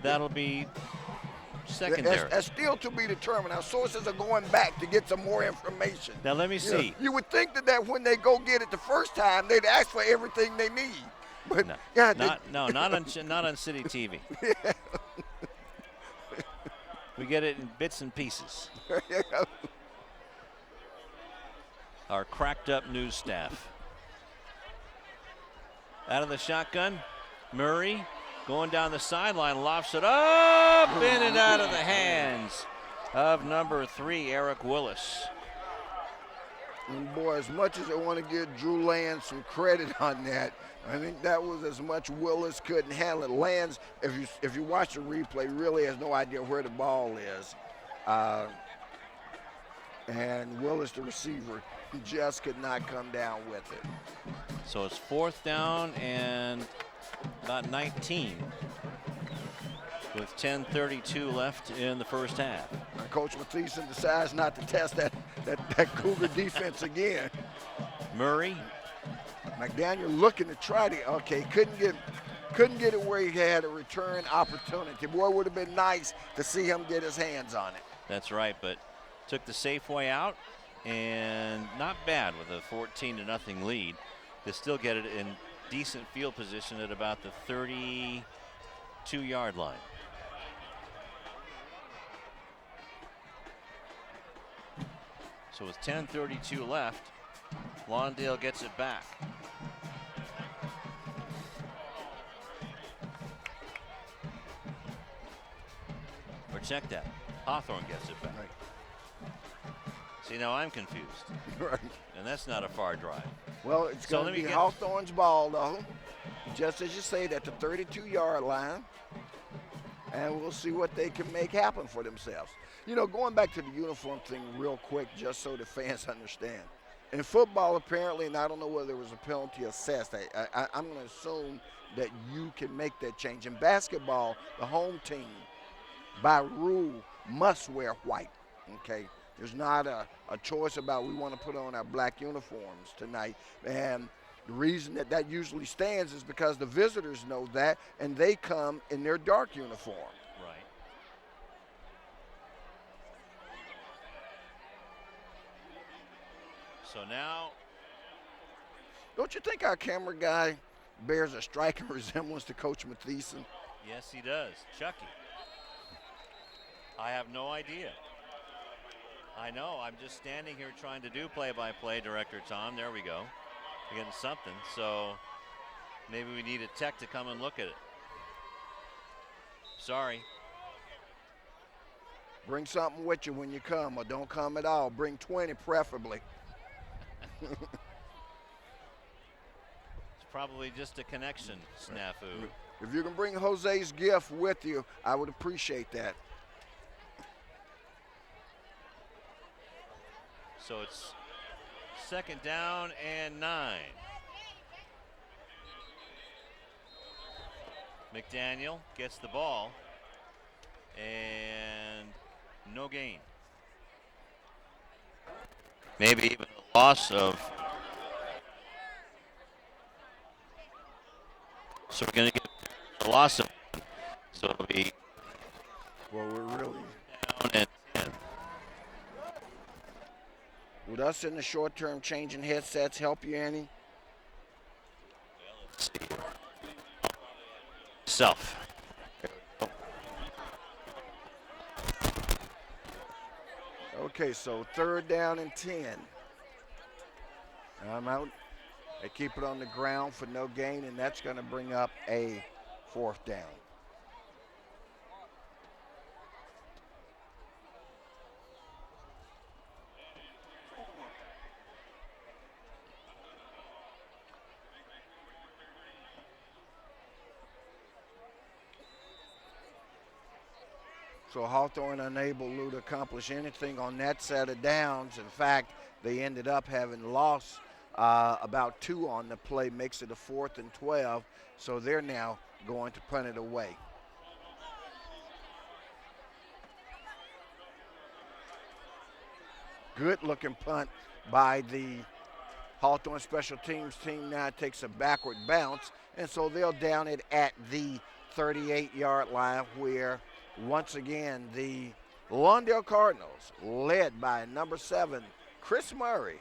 that'll be secondary. That's still to be determined. Our sources are going back to get some more information. Now let me see. You would think that when they go get it the first time, they'd ask for everything they need. But No, yeah, not on City TV. We get it in bits and pieces. Our cracked up news staff. Out of the shotgun, Murray going down the sideline, lofts it up, in and out of the hands of number 3, Eric Willis. And boy, as much as I want to give Drew Land some credit on that, I think that was as much Willis couldn't handle it. Lands, if you watch the replay, really has no idea where the ball is. And Willis, the receiver, just could not come down with it. So it's 4th down and about 19 with 10:32 left in the first half. And Coach Mathieson decides not to test that Cougar defense again. Murray. McDaniel looking to try to, okay, couldn't get it where he had a return opportunity. Boy, would have been nice to see him get his hands on it. That's right, but took the safe way out, and not bad with a 14-0 lead. They still get it in decent field position at about the 32-yard line. So with 10:32 left, Lawndale gets it back. Or check that. Hawthorne gets it back. Right. See, now I'm confused. Right. And that's not a far drive. Well, it's So going let to me be get- Hawthorne's ball, though. Just as you say, at the 32-yard line. And we'll see what they can make happen for themselves. You know, going back to the uniform thing real quick, just so the fans understand. In football, apparently, and I don't know whether there was a penalty assessed, I'm going to assume that you can make that change. In basketball, the home team, by rule, must wear white, okay? There's not a choice about we want to put on our black uniforms tonight. And the reason that usually stands is because the visitors know that, and they come in their dark uniform. Right. So now, Don't you think our camera guy bears a striking resemblance to Coach Mathieson? yes, he does. Chucky. I have no idea. I know. I'm just standing here trying to do play-by-play, Director Tom. There we go. We're getting something. So maybe we need a tech to come and look at it. Sorry. Bring something with you when you come, or don't come at all. Bring 20 preferably. It's probably just a connection snafu. If you can bring Jose's gift with you, I would appreciate that. So it's 2nd down and 9. McDaniel gets the ball and no gain. Maybe even a loss of. So we're going to get a loss of. So it'll be Well, we're really, down and 10. with us in the short term changing headsets help you any? Let's see. Self. Okay, so 3rd down and 10. I'm out. They keep it on the ground for no gain, and that's going to bring up a 4th down. So Hawthorne unable to accomplish anything on that set of downs. In fact, they ended up having lost about 2 on the play, makes it a 4th and 12. So they're now going to punt it away. Good looking punt by the Hawthorne special teams team. Now takes a backward bounce, and so they'll down it at the 38-yard line, where once again the Lawndale Cardinals, led by number 7 Chris Murray,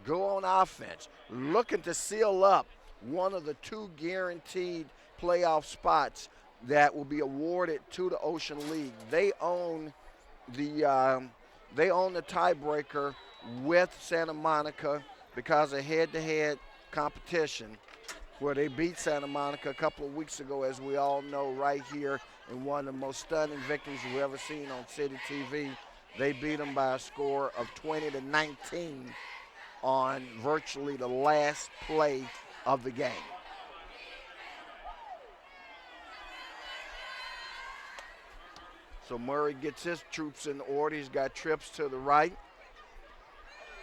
go on offense, looking to seal up one of the 2 guaranteed playoff spots that will be awarded to the Ocean League. They own the tiebreaker with Santa Monica because of head-to-head competition, where they beat Santa Monica a couple of weeks ago, as we all know, right here in one of the most stunning victories we've ever seen on CityTV. They beat them by a score of 20-19 on virtually the last play of the game. So Murray gets his troops in order. He's got trips to the right.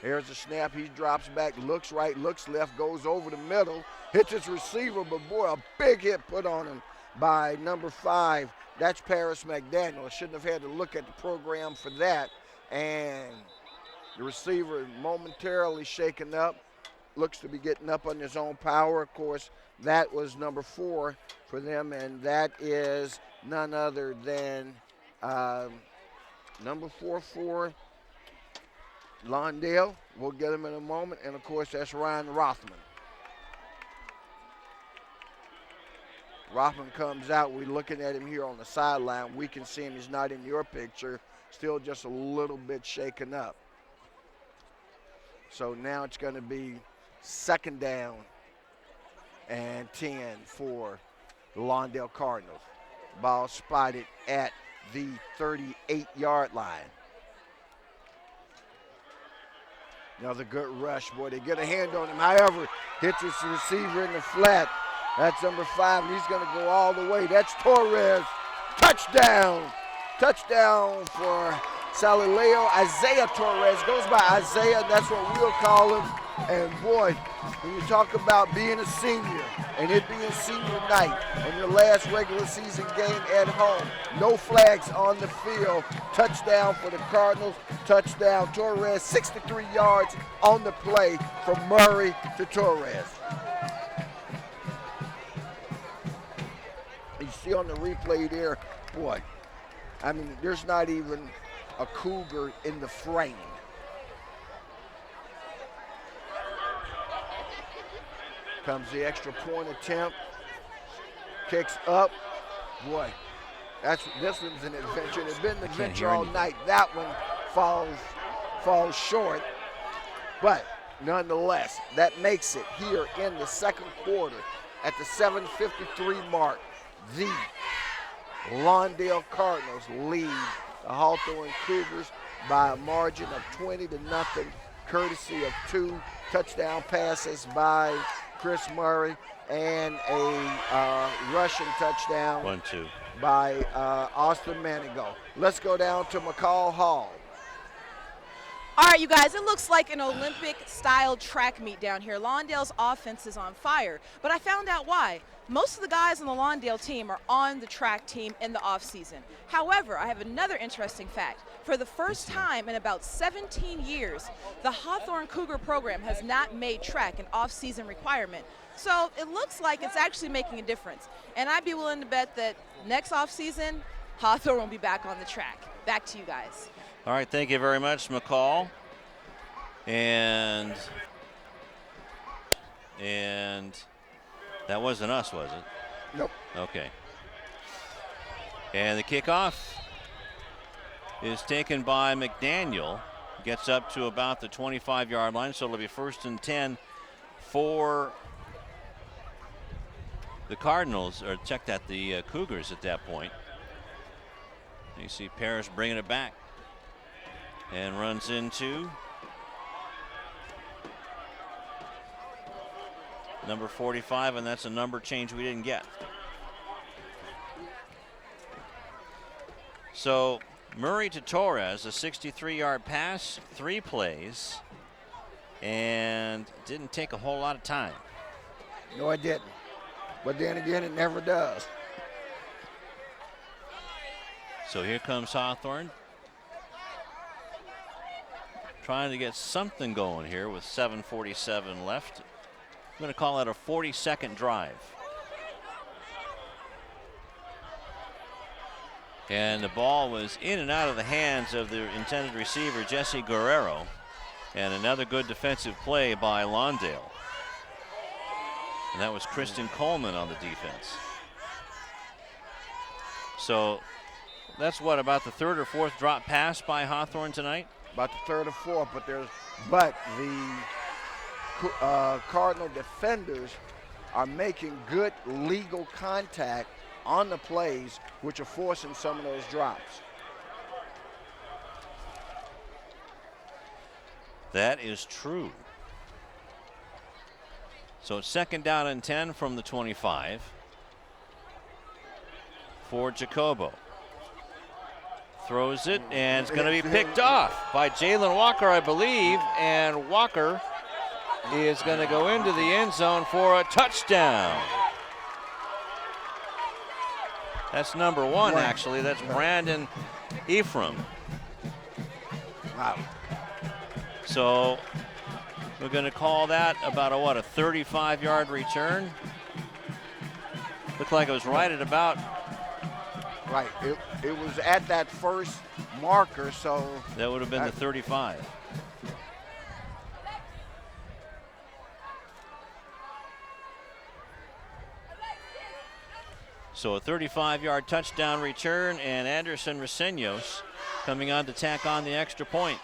Here's the snap. He drops back, looks right, looks left, goes over the middle, hits his receiver, but boy, a big hit put on him by number 5. That's Paris McDaniel. I shouldn't have had to look at the program for that. And the receiver momentarily shaken up, looks to be getting up on his own power. Of course, that was number 4 for them, and that is none other than number 4 for Lawndale. We'll get him in a moment. And, of course, that's Ryan Rothman. Rothman comes out. We're looking at him here on the sideline. We can see him. He's not in your picture. Still just a little bit shaken up. So now it's going to be 2nd down and 10 for the Lawndale Cardinals. Ball spotted at the 38-yard line. Another good rush, boy. They get a hand on him. However, hits his receiver in the flat. That's number 5, and he's going to go all the way. That's Torres. Touchdown. Touchdown for Salileo. Isaiah Torres goes by Isaiah. That's what we'll call him. And, boy, when you talk about being a senior and it being senior night and your last regular season game at home, no flags on the field. Touchdown for the Cardinals. Touchdown. Torres, 63 yards on the play from Murray to Torres. You see on the replay there, boy, I mean, there's not even a Cougar in the frame. Comes the extra point attempt. Kicks up. Boy, this one's an adventure. It's been an adventure all night. That one falls short. But nonetheless, that makes it here in the 2nd quarter at the 7:53 mark. The Lawndale Cardinals lead the Hawthorne Cougars by a margin of 20-0, courtesy of 2 touchdown passes by Chris Murray and a rushing touchdown 1-2 by Austin Manigo. Let's go down to McCall Hall. All right, you guys, it looks like an Olympic-style track meet down here. Lawndale's offense is on fire, but I found out why. Most of the guys on the Lawndale team are on the track team in the offseason. However, I have another interesting fact. For the first time in about 17 years, the Hawthorne Cougar program has not made track an off-season requirement. So it looks like it's actually making a difference. And I'd be willing to bet that next off-season, Hawthorne will be back on the track. Back to you guys. All right, thank you very much, McCall. And that wasn't us, was it? Nope. Okay. And the kickoff is taken by McDaniel. Gets up to about the 25-yard line, so it'll be 1st and 10 for the Cardinals, or check that, the Cougars at that point. You see Parrish bringing it back and runs into number 45, and that's a number change we didn't get. So Murray to Torres, a 63-yard pass, 3 plays, and didn't take a whole lot of time. No, it didn't. But then again, it never does. So here comes Hawthorne, trying to get something going here with 7:47 left. I'm going to call it a 40-second drive. And the ball was in and out of the hands of the intended receiver, Jesse Guerrero. And another good defensive play by Lawndale. And that was Kristen Coleman on the defense. So that's what, about the 3rd or 4th drop pass by Hawthorne tonight? About the 3rd or 4th, but the Cardinal defenders are making good legal contact on the plays, which are forcing some of those drops. That is true. So it's 2nd down and 10 from the 25 for Jacobo. Throws it, and it's going to be picked off by Jalen Walker, I believe, and Walker is going to go into the end zone for a touchdown. That's number 1, actually. That's Brandon Ephraim. Wow. So we're going to call that about a 35-yard return. Looked like it was right at about. Right. It was at that first marker, so. That would have been the 35. So a 35-yard touchdown return, and Anderson Reseños coming on to tack on the extra point.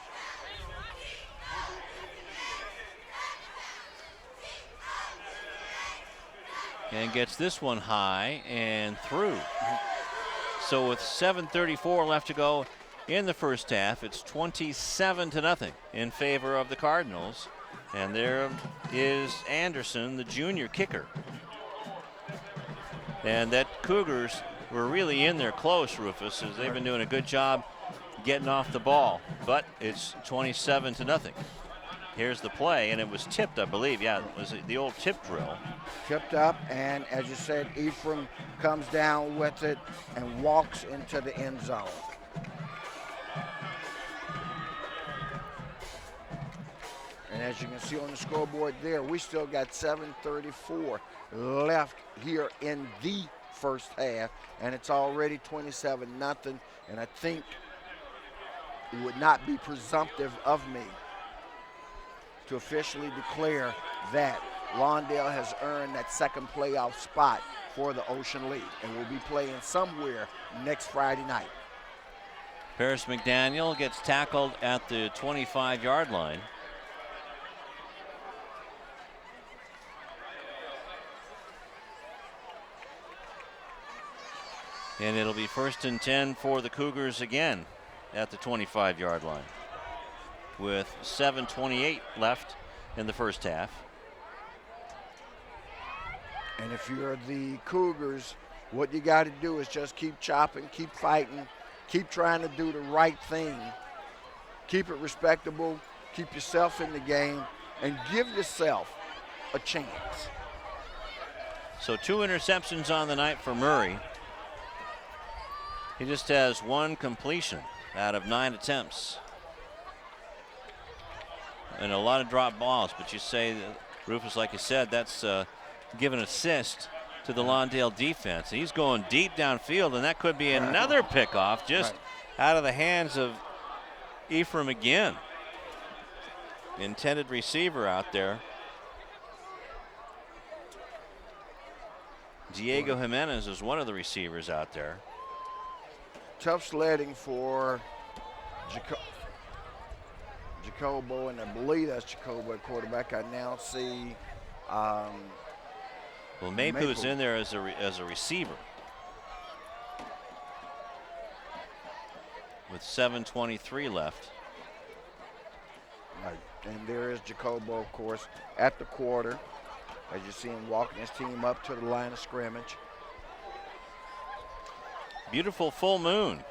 And gets this one high and through. So with 7:34 left to go in the first half, it's 27-0 in favor of the Cardinals. And there is Anderson, the junior kicker. And that Cougars were really in there close, Rufus, as they've been doing a good job getting off the ball. But it's 27-0. Here's the play, and it was tipped, I believe. Yeah, it was the old tip drill. Tipped up, and as you said, Ephraim comes down with it and walks into the end zone. And as you can see on the scoreboard there, we still got 7:34 left here in the first half, and it's already 27-0. And I think it would not be presumptive of me to officially declare that Lawndale has earned that second playoff spot for the Ocean League and will be playing somewhere next Friday night. Paris McDaniel gets tackled at the 25-yard line. And it'll be 1st and 10 for the Cougars again at the 25-yard line with 7:28 left in the first half. And if you're the Cougars, what you got to do is just keep chopping, keep fighting, keep trying to do the right thing, keep it respectable, keep yourself in the game, and give yourself a chance. So 2 interceptions on the night for Murray. He just has 1 completion out of 9 attempts. And a lot of drop balls, but you say, Rufus, like you said, that's given assist to the Lawndale defense. He's going deep downfield, and that could be another pickoff just out of the hands of Ephraim again. Intended receiver out there. Diego Jimenez is one of the receivers out there. Tough sledding for Jacobo, and I believe that's Jacobo at quarterback. I now see. Well, Mapu's in there as a receiver with 7:23 left. Right. And there is Jacobo, of course, at the quarter, as you see him walking his team up to the line of scrimmage. Beautiful full moon.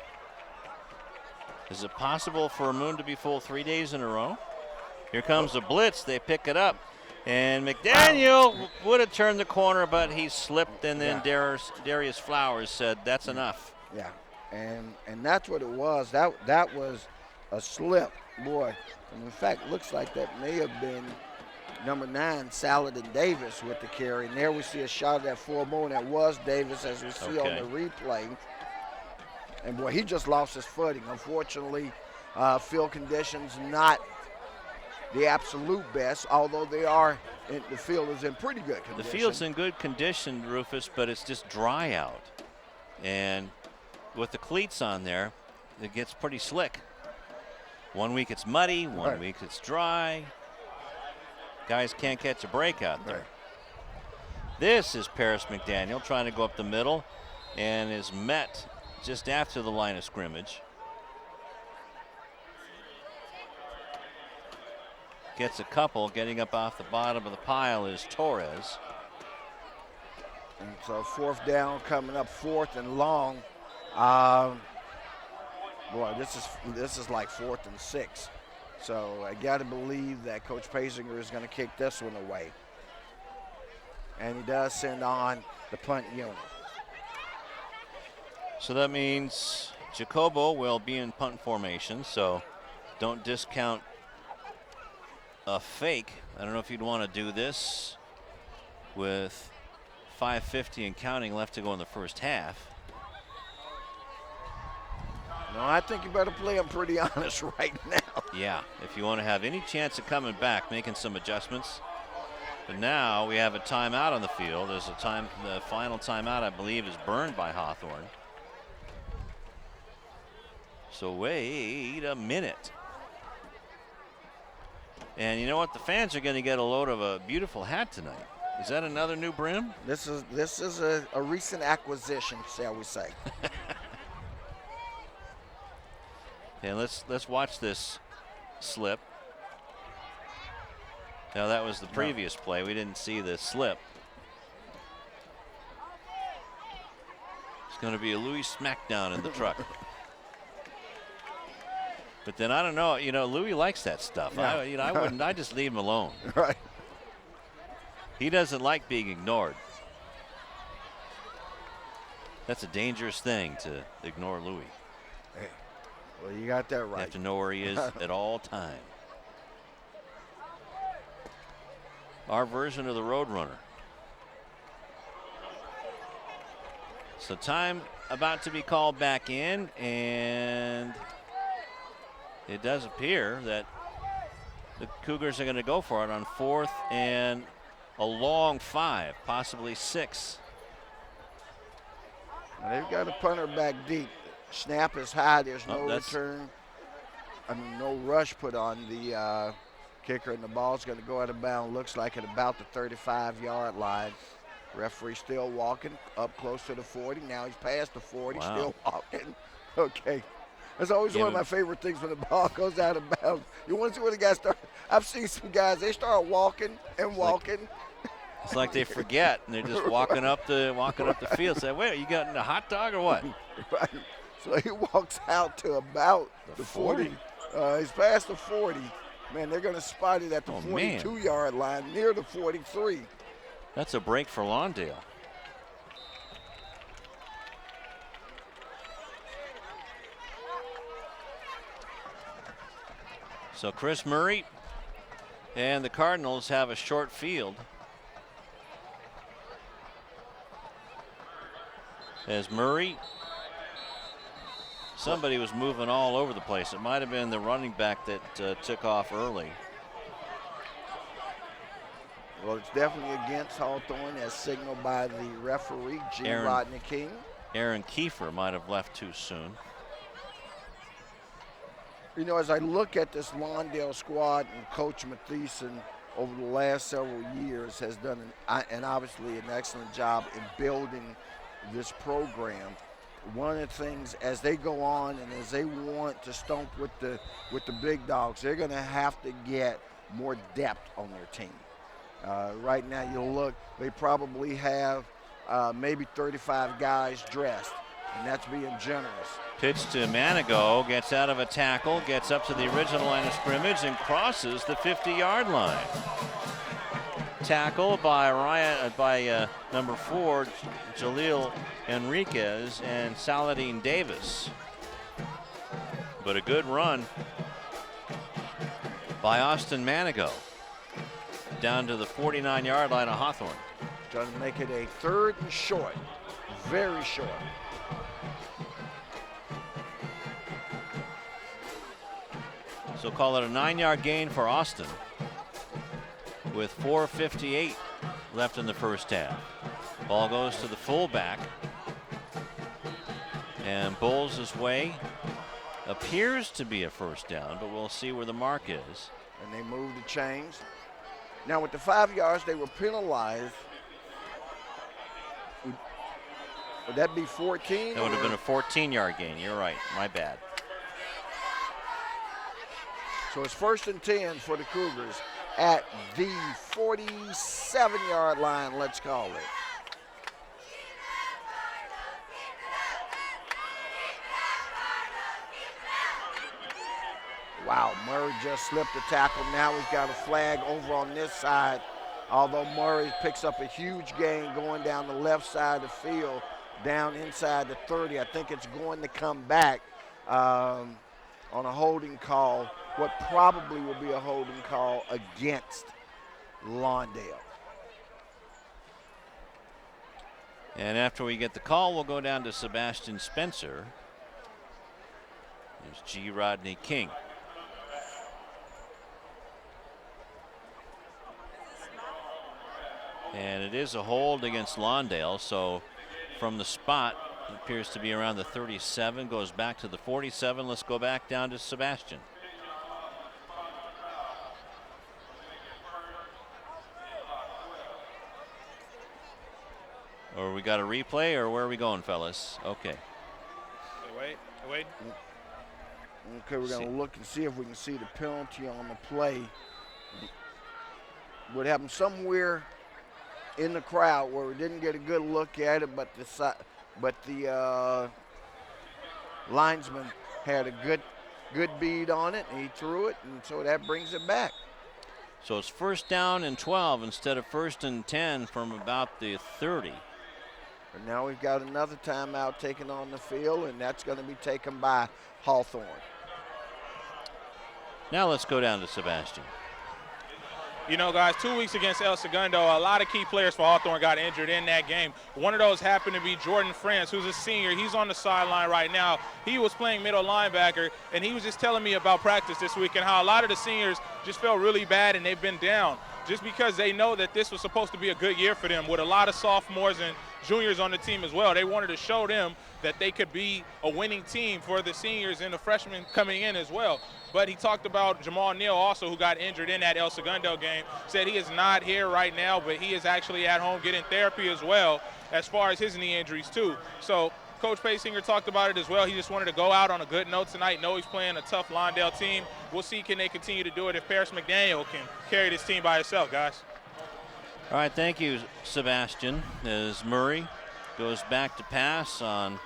Is it possible for a moon to be full 3 days in a row? Here comes a blitz. They pick it up. And McDaniel would have turned the corner, but he slipped, and then Darius Flowers said, that's enough. Yeah, and that's what it was. That was a slip, boy. And in fact, looks like that may have been number 9, Saladin Davis, with the carry. And there we see a shot of that full moon. That was Davis, as we see on the replay. And boy, he just lost his footing. Unfortunately, field conditions not the absolute best, although the field is in pretty good condition. The field's in good condition, Rufus, but it's just dry out. And with the cleats on there, it gets pretty slick. 1 week it's muddy, one week it's dry. Guys can't catch a break out there. This is Paris McDaniel trying to go up the middle and is met just after the line of scrimmage. Gets a couple. Getting up off the bottom of the pile is Torres. And so 4th down coming up, 4th and long. boy, this is like 4th and 6. So I got to believe that Coach Pasinger is going to kick this one away. And he does send on the punt unit. So that means Jacobo will be in punt formation, so don't discount a fake. I don't know if you'd want to do this with 5:50 and counting left to go in the first half. No, I think you better play him pretty honest right now. Yeah, if you want to have any chance of coming back, making some adjustments. But now we have a timeout on the field. There's the final timeout, I believe, is burned by Hawthorne. So wait a minute. And you know what? The fans are going to get a load of a beautiful hat tonight. Is that another new brim? This is a recent acquisition, shall we say. And let's watch this slip. Now that was the previous play. We didn't see the slip. It's going to be a Louis smackdown in the truck. But then I don't know. You know, Louis likes that stuff. Yeah. I wouldn't. I just leave him alone. Right. He doesn't like being ignored. That's a dangerous thing to ignore Louis. Hey, well, you got that right. You have to know where he is at all time. Our version of the Roadrunner. So time about to be called back in, and it does appear that the Cougars are going to go for it on 4th and a long 5, possibly 6. Now they've got a punter back deep. Snap is high. There's no return. No rush put on the kicker, and the ball's going to go out of bounds. Looks like at about the 35-yard line. Referee still walking up close to the 40. Now he's past the 40, still walking. Okay. That's always one of my favorite things when the ball goes out of bounds. You want to see where the guys start? I've seen some guys, they start walking and walking. It's like they forget, and they're just walking up the field. Say, wait, you got a hot dog or what? Right. So he walks out to about the 40. He's past the 40. Man, they're going to spot it at the 42-yard line near the 43. That's a break for Lawndale. So Chris Murray and the Cardinals have a short field. As Murray, somebody was moving all over the place. It might have been the running back that took off early. Well, it's definitely against Hawthorne as signaled by the referee, G. Rodney King. Aaron Kiefer might have left too soon. You know, as I look at this Lawndale squad, and Coach Mathieson over the last several years has done an obviously an excellent job in building this program. One of the things as they go on and as they want to stomp with the big dogs, they're going to have to get more depth on their team. Right now, you look, they probably have maybe 35 guys dressed, and that's being generous. Pitch to Manigo, gets out of a tackle, gets up to the original line of scrimmage, and crosses the 50-yard line. Tackle by number 4, Jaleel Enriquez and Saladin Davis. But a good run by Austin Manigo down to the 49-yard line of Hawthorne. Trying to make it a 3rd and short, very short. So call it a 9-yard gain for Austin with 4:58 left in the first half. Ball goes to the fullback and bowls his way. Appears to be a first down, but we'll see where the mark is. And they move the chains. Now with the 5 yards, they were penalized. Would that be 14? That would have been a 14-yard gain. You're right. My bad. So it's 1st and 10 for the Cougars at the 47-yard line, let's call it. Wow, Murray just slipped the tackle. Now we've got a flag over on this side. Although Murray picks up a huge gain going down the left side of the field, down inside the 30. I think it's going to come back on a holding call, what probably will be a holding call against Lawndale. And after we get the call, we'll go down to Sebastian Spencer. There's G. Rodney King. And it is a hold against Lawndale, so from the spot, it appears to be around the 37, goes back to the 47. Let's go back down to Sebastian. Or we got a replay, or where are we going, fellas? Okay. Wait. Okay, we're going to look and see if we can see the penalty on the play. Would happen somewhere in the crowd where we didn't get a good look at it, but the linesman had a good bead on it, and he threw it, and so that brings it back. So it's 1st down and 12 instead of 1st and 10 from about the 30. And now we've got another timeout taken on the field, and that's going to be taken by Hawthorne. Now let's go down to Sebastian. You know, guys, 2 weeks against El Segundo, a lot of key players for Hawthorne got injured in that game. One of those happened to be Jordan France, who's a senior. He's on the sideline right now. He was playing middle linebacker, and he was just telling me about practice this week and how a lot of the seniors just felt really bad and they've been down just because they know that this was supposed to be a good year for them with a lot of sophomores and juniors on the team as well. They wanted to show them that they could be a winning team for the seniors and the freshmen coming in as well. But he talked about Jamal Neal also, who got injured in that El Segundo game, said he is not here right now, but he is actually at home getting therapy as well as far as his knee injuries too. So Coach Paysinger talked about it as well. He just wanted to go out on a good note tonight. Know he's playing a tough Lawndale team. We'll see can they continue to do it if Paris McDaniel can carry this team by himself, guys. All right, thank you, Sebastian. As Murray goes back to pass on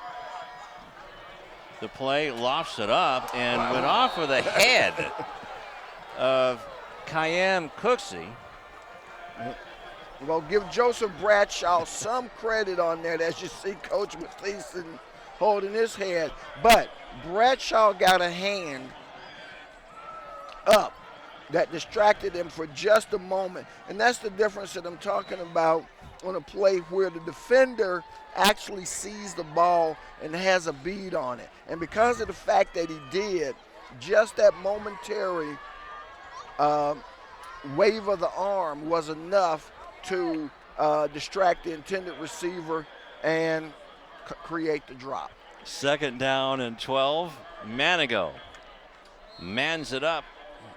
the play, lofts it up, and went off with a head of Cayenne Cooksey. Well, give Joseph Bradshaw some credit on that, as you see Coach Mathieson holding his head. But Bradshaw got a hand up that distracted him for just a moment. And that's the difference that I'm talking about on a play where the defender actually sees the ball and has a bead on it. And because of the fact that he did, just that momentary wave of the arm was enough to distract the intended receiver and create the drop. 2nd down and 12. Manigo mans it up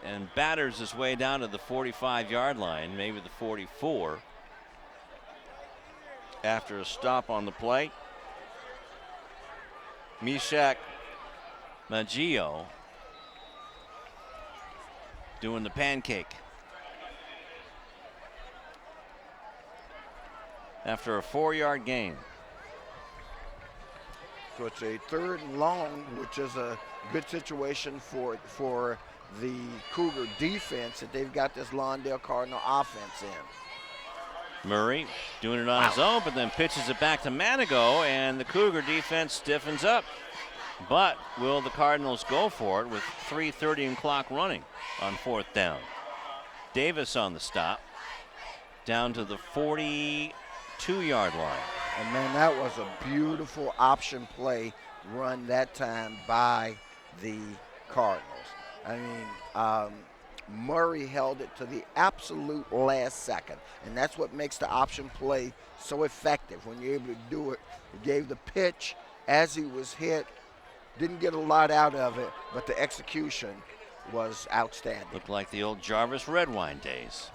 and batters his way down to the 45-yard line, maybe the 44. After a stop on the play, Mishak Maggio doing the pancake. After a 4-yard gain. So it's a 3rd and long, which is a good situation for the Cougar defense that they've got this Lawndale Cardinal offense in. Murray doing it on his own, but then pitches it back to Manigo, and the Cougar defense stiffens up. But will the Cardinals go for it with 3:30 and clock running on 4th down? Davis on the stop, down to the 42-yard line. And man, that was a beautiful option play run that time by the Cardinals. I mean, Murray held it to the absolute last second, and that's what makes the option play so effective when you're able to do it. He gave the pitch as he was hit, didn't get a lot out of it, but the execution was outstanding. Looked like the old Jarvis Redwine days.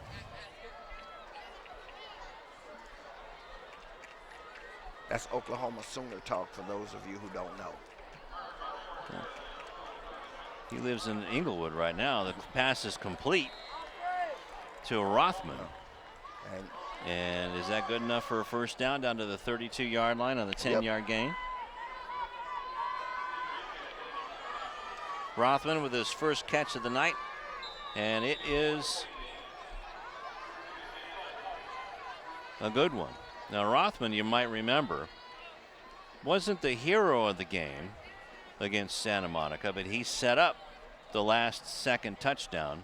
That's Oklahoma Sooner talk for those of you who don't know. He lives in Inglewood right now. The pass is complete to Rothman. And is that good enough for a 1st down to the 32-yard line on the 10-yard gain? Rothman with his first catch of the night, and it is a good one. Now Rothman, you might remember, wasn't the hero of the game against Santa Monica, but he set up the last second touchdown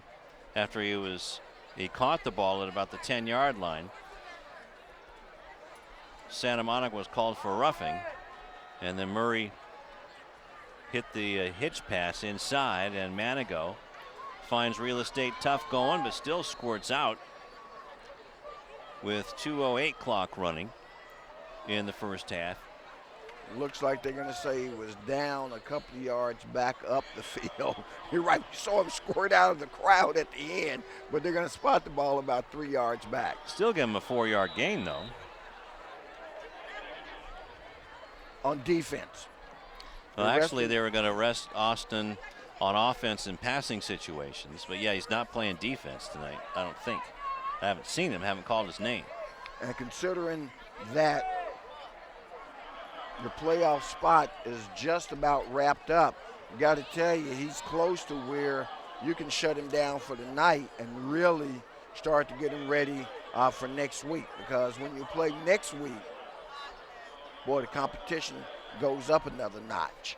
after he caught the ball at about the 10-yard line. Santa Monica was called for roughing, and then Murray hit the hitch pass inside, and Manigo finds real estate tough going, but still squirts out with 2:08 clock running in the first half. Looks like they're going to say he was down a couple of yards back up the field. You're right. We saw him squirt out of the crowd at the end, but they're going to spot the ball about 3 yards back. Still give him a 4-yard gain, though. On defense. Well, actually, they were going to rest Austin on offense in passing situations. But, yeah, he's not playing defense tonight, I don't think. I haven't seen him, haven't called his name. And considering that the playoff spot is just about wrapped up, got to tell you, he's close to where you can shut him down for the night and really start to get him ready for next week. Because when you play next week, boy, the competition goes up another notch.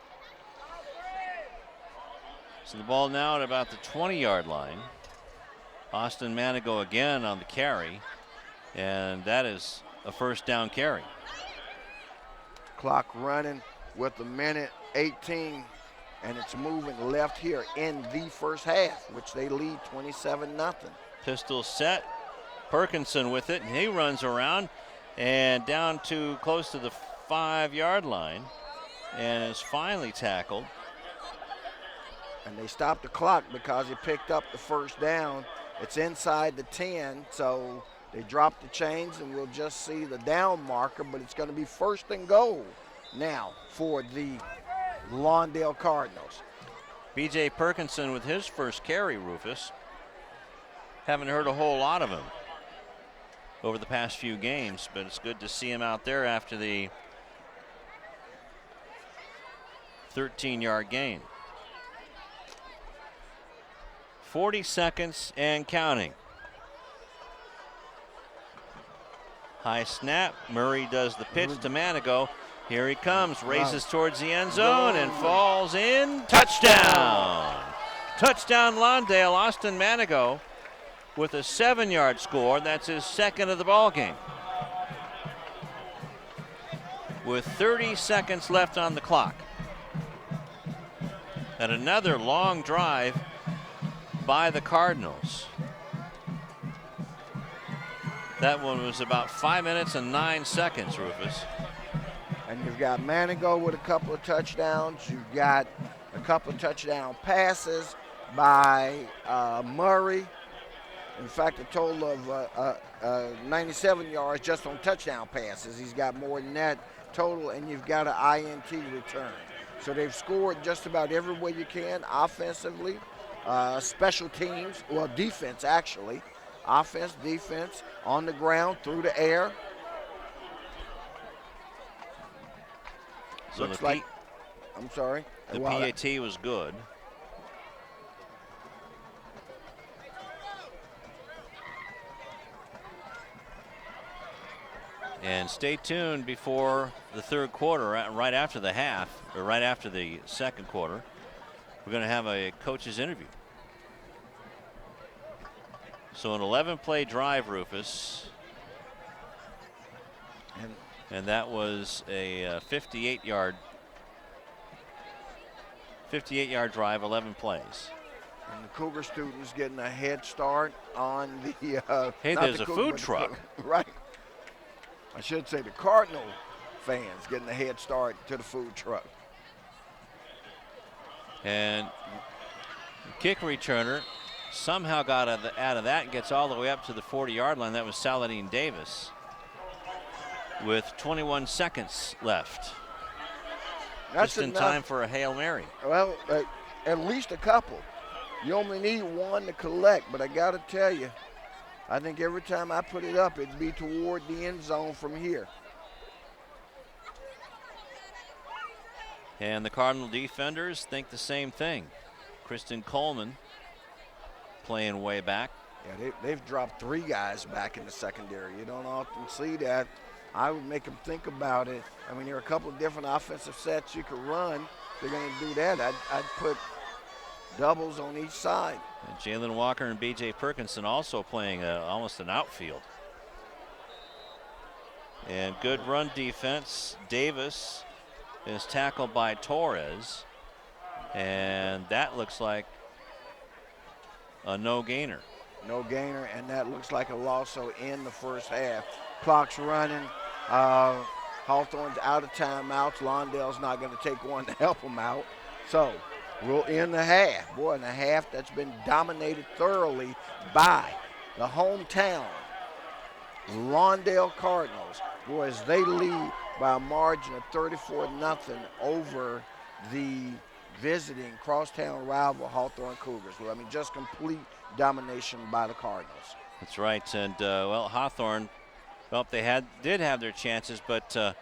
So the ball now at about the 20-yard line. Austin Manigo again on the carry, and that is a first down carry. Clock running with a minute 18, and it's moving left here in the first half, which they lead 27-0. Pistol set. Perkinson with it, and he runs around and down to close to the 5-yard line and is finally tackled. And they stopped the clock because he picked up the first down. It's inside the 10, so they dropped the chains, and we'll just see the down marker, but it's going to be first and goal now for the Lawndale Cardinals. B.J. Perkinson with his first carry, Rufus. Haven't heard a whole lot of him over the past few games, but it's good to see him out there after the 13-yard gain. 40 seconds and counting. High snap. Murray does the pitch to Manigo. Here he comes, races towards the end zone and falls in. Touchdown! Touchdown Lawndale. Austin Manigo with a 7-yard score. That's his second of the ball game. With 30 seconds left on the clock. And another long drive by the Cardinals. That one was about 5 minutes and 9 seconds, Rufus. And you've got Manigo with a couple of touchdowns. You've got a couple of touchdown passes by Murray. In fact, a total of 97 yards just on touchdown passes. He's got more than that total, and you've got an INT return. So they've scored just about every way you can offensively. Special teams, well, defense actually. Offense, defense, on the ground, through the air. So Looks like, I'm sorry. The PAT was good. And stay tuned before the third quarter, right after the half, or right after the second quarter. We're going to have a coach's interview. So an 11-play drive, Rufus. And that was a 58-yard drive, 11 plays. And the Cougar students getting a head start on the hey, there's a food truck. Right. I should say the Cardinal fans getting a head start to the food truck. And kick returner somehow got out of that and gets all the way up to the 40-yard line. That was Saladin Davis with 21 seconds left. That's just in time for a Hail Mary. Well, at least a couple. You only need one to collect, but I got to tell you, I think every time I put it up, it'd be toward the end zone from here. And the Cardinal defenders think the same thing. Kristen Coleman playing way back. Yeah, they've dropped 3 guys back in the secondary. You don't often see that. I would make them think about it. I mean, there are a couple of different offensive sets you could run. They're going to do that. I'd put doubles on each side. And Jalen Walker and B.J. Perkinson also playing almost an outfield. And good run defense. Davis is tackled by Torres. And that looks like a no gainer. No gainer, and that looks like a loss. So in the first half, clock's running. Hawthorne's out of timeouts. Lawndale's not going to take one to help them out. So we'll end the half. Boy, in a half that's been dominated thoroughly by the hometown Lawndale Cardinals. Boy, as they lead by a margin of 34-0 over the visiting crosstown rival Hawthorne Cougars. Well, I mean, just complete domination by the Cardinals. That's right, and well, Hawthorne, well, they did have their chances, but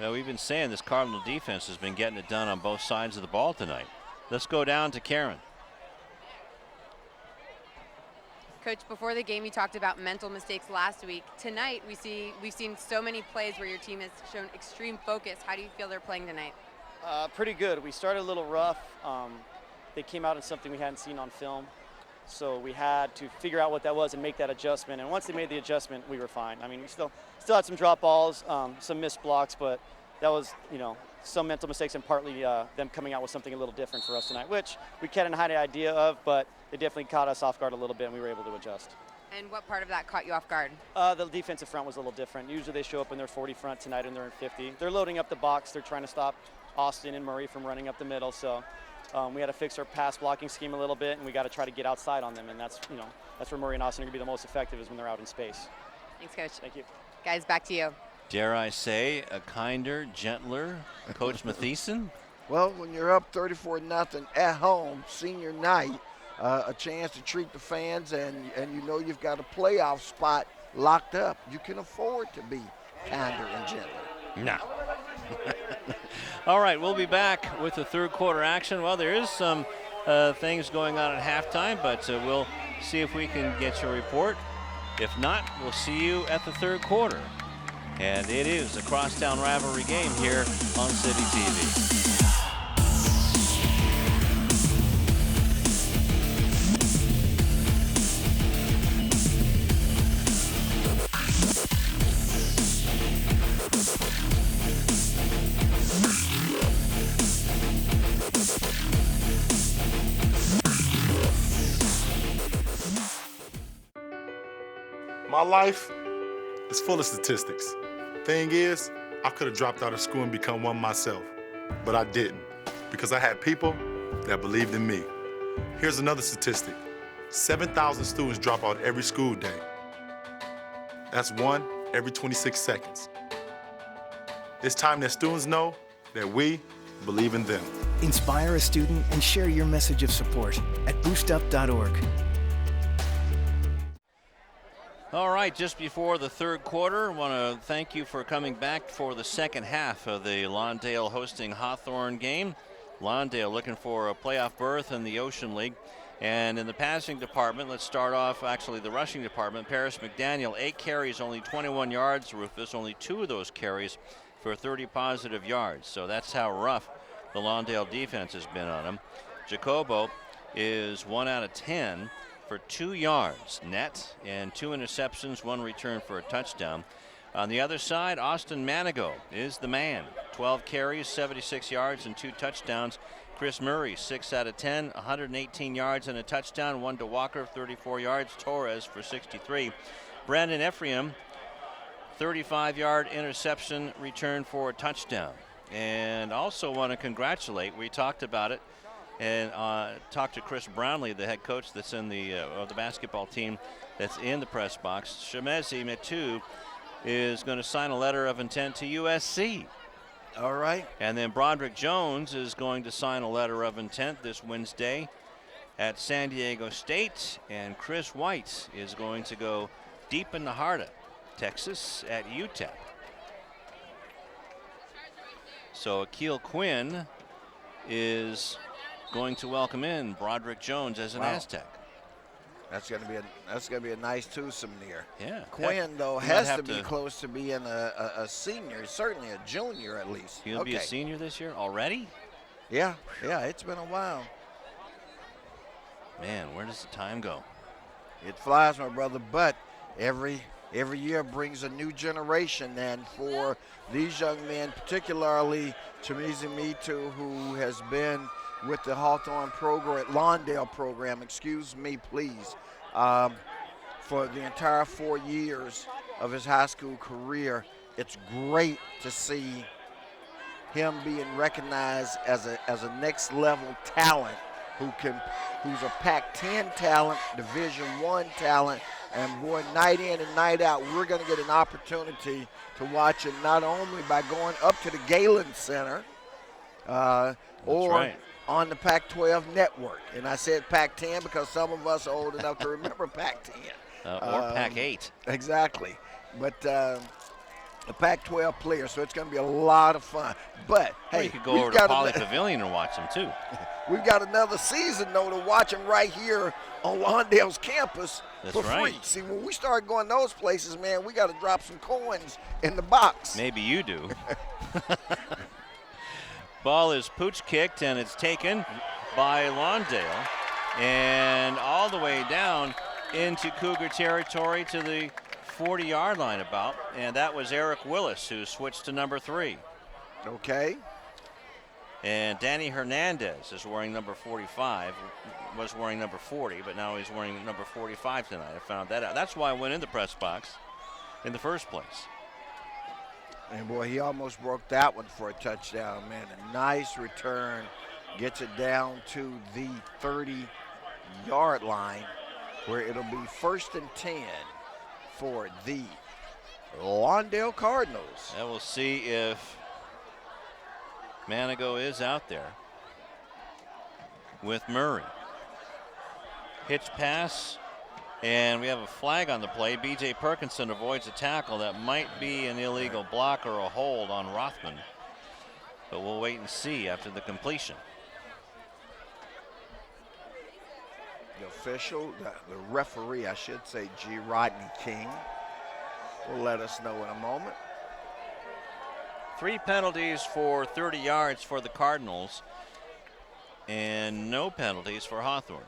we've been saying this Cardinal defense has been getting it done on both sides of the ball tonight. Let's go down to Karen. Coach, before the game, you talked about mental mistakes last week. Tonight, we've seen so many plays where your team has shown extreme focus. How do you feel they're playing tonight? Pretty good. We started a little rough. They came out in something we hadn't seen on film. So we had to figure out what that was and make that adjustment. And once they made the adjustment, we were fine. I mean, we still had some drop balls, some missed blocks, but that was, some mental mistakes and partly them coming out with something a little different for us tonight, which we hadn't had an idea of, but they definitely caught us off guard a little bit, and we were able to adjust. And what part of that caught you off guard? The defensive front was a little different. Usually they show up in their 40 front tonight, and they're in 50. They're loading up the box. They're trying to stop Austin and Murray from running up the middle. So we had to fix our pass blocking scheme a little bit, and we got to try to get outside on them. And that's where Murray and Austin are going to be the most effective, is when they're out in space. Thanks, Coach. Thank you. Guys, back to you. Dare I say, a kinder, gentler Coach Mathieson? Well, when you're up 34-0 at home, senior night, a chance to treat the fans, and you've got a playoff spot locked up, you can afford to be kinder and gentler. No. All right, we'll be back with the third quarter action. Well, there is some things going on at halftime, but we'll see if we can get your report. If not, we'll see you at the third quarter. And it is a crosstown rivalry game here on CityTV. My life is full of statistics. Thing is, I could have dropped out of school and become one myself, but I didn't, because I had people that believed in me. Here's another statistic. 7,000 students drop out every school day. That's 1 every 26 seconds. It's time that students know that we believe in them. Inspire a student and share your message of support at boostup.org. All right, just before the third quarter, I want to thank you for coming back for the second half of the Lawndale hosting Hawthorne game. Lawndale looking for a playoff berth in the Ocean League. And in the passing department, let's start off actually the rushing department. Paris McDaniel, 8 carries, only 21 yards. Rufus, only 2 of those carries for 30 positive yards. So that's how rough the Lawndale defense has been on him. Jacobo is 1 out of 10. For 2 yards net and 2 interceptions, 1 return for a touchdown. On the other side, Austin Manigo is the man. 12 carries, 76 yards, and 2 touchdowns. Chris Murray, 6 out of 10, 118 yards and a touchdown. 1 to Walker, 34 yards. Torres for 63. Brandon Ephraim, 35-yard interception, return for a touchdown. And also want to congratulate, we talked about it, and talked to Chris Brownlee, the head coach that's in the basketball team that's in the press box. Shemezi Metu is going to sign a letter of intent to USC. All right. And then Broderick Jones is going to sign a letter of intent this Wednesday at San Diego State. And Chris White is going to go deep in the heart of Texas at UTEP. So Akil Quinn is going to welcome in Broderick Jones as an Aztec. That's gonna be a nice twosome there. Yeah. Quinn though he might has have to be close to being a senior, certainly a junior at least. He'll be a senior this year already? Yeah, it's been a while. Man, where does the time go? It flies, my brother, but every year brings a new generation, and for these young men, particularly Chamizi Mitu, who has been with the Hawthorne program, Lawndale program, excuse me, please, for the entire 4 years of his high school career. It's great to see him being recognized as a next level talent who's a Pac-10 talent, Division I talent, and boy, night in and night out, we're going to get an opportunity to watch it not only by going up to the Galen Center or on the Pac-12 network. And I said Pac-10 because some of us are old enough to remember Pac-10. Or Pac-8. Exactly. But a Pac-12 player, so it's going to be a lot of fun. But, hey, you could go over to Poly Pavilion and watch them, too. We've got another season, though, to watch them right here on Lawndale's campus for free. See, when we start going those places, man, we got to drop some coins in the box. Maybe you do. Ball is pooch kicked, and it's taken by Lawndale. And all the way down into Cougar territory to the 40-yard line about. And that was Eric Willis, who switched to number 3. Okay. And Danny Hernandez is wearing number 45, was wearing number 40, but now he's wearing number 45 tonight. I found that out. That's why I went in the press box in the first place. And boy, he almost broke that one for a touchdown, man. A nice return, gets it down to the 30-yard line, where it'll be 1st and 10 for the Lawndale Cardinals. And we'll see if Manigo is out there with Murray. Hitch pass, and we have a flag on the play. B.J. Perkinson avoids a tackle. That might be an illegal block or a hold on Rothman, but we'll wait and see after the completion. The official, the referee, I should say, G. Rodney King, will let us know in a moment. 3 penalties for 30 yards for the Cardinals and no penalties for Hawthorne.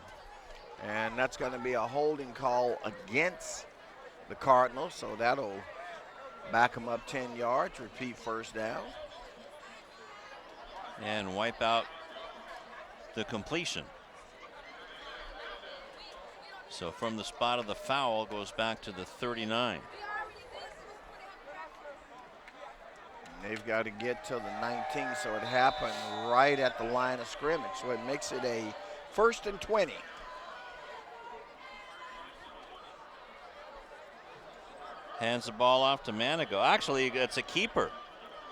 And that's going to be a holding call against the Cardinals, so that'll back them up 10 yards, repeat first down. And wipe out the completion. So from the spot of the foul goes back to the 39. They've got to get to the 19, so it happened right at the line of scrimmage. So it makes it a 1st and 20. Hands the ball off to Manigo. Actually, it's a keeper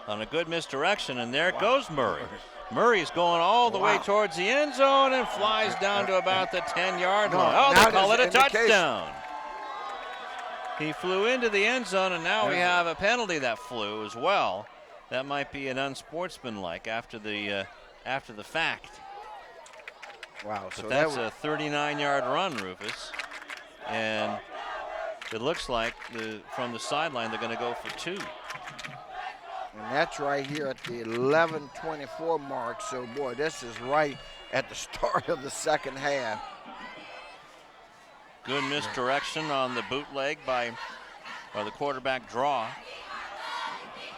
on a good misdirection, and there goes Murray. Murray's going all the way towards the end zone and flies down to about the 10-yard line. Oh, they call it a touchdown. He flew into the end zone, and now we have a penalty that flew as well. That might be an unsportsmanlike after the fact. Wow. But so that's a 39-yard run, Rufus. And it looks like from the sideline they're going to go for 2. And that's right here at the 11:24 mark. So, boy, this is right at the start of the second half. Good misdirection on the bootleg or the quarterback draw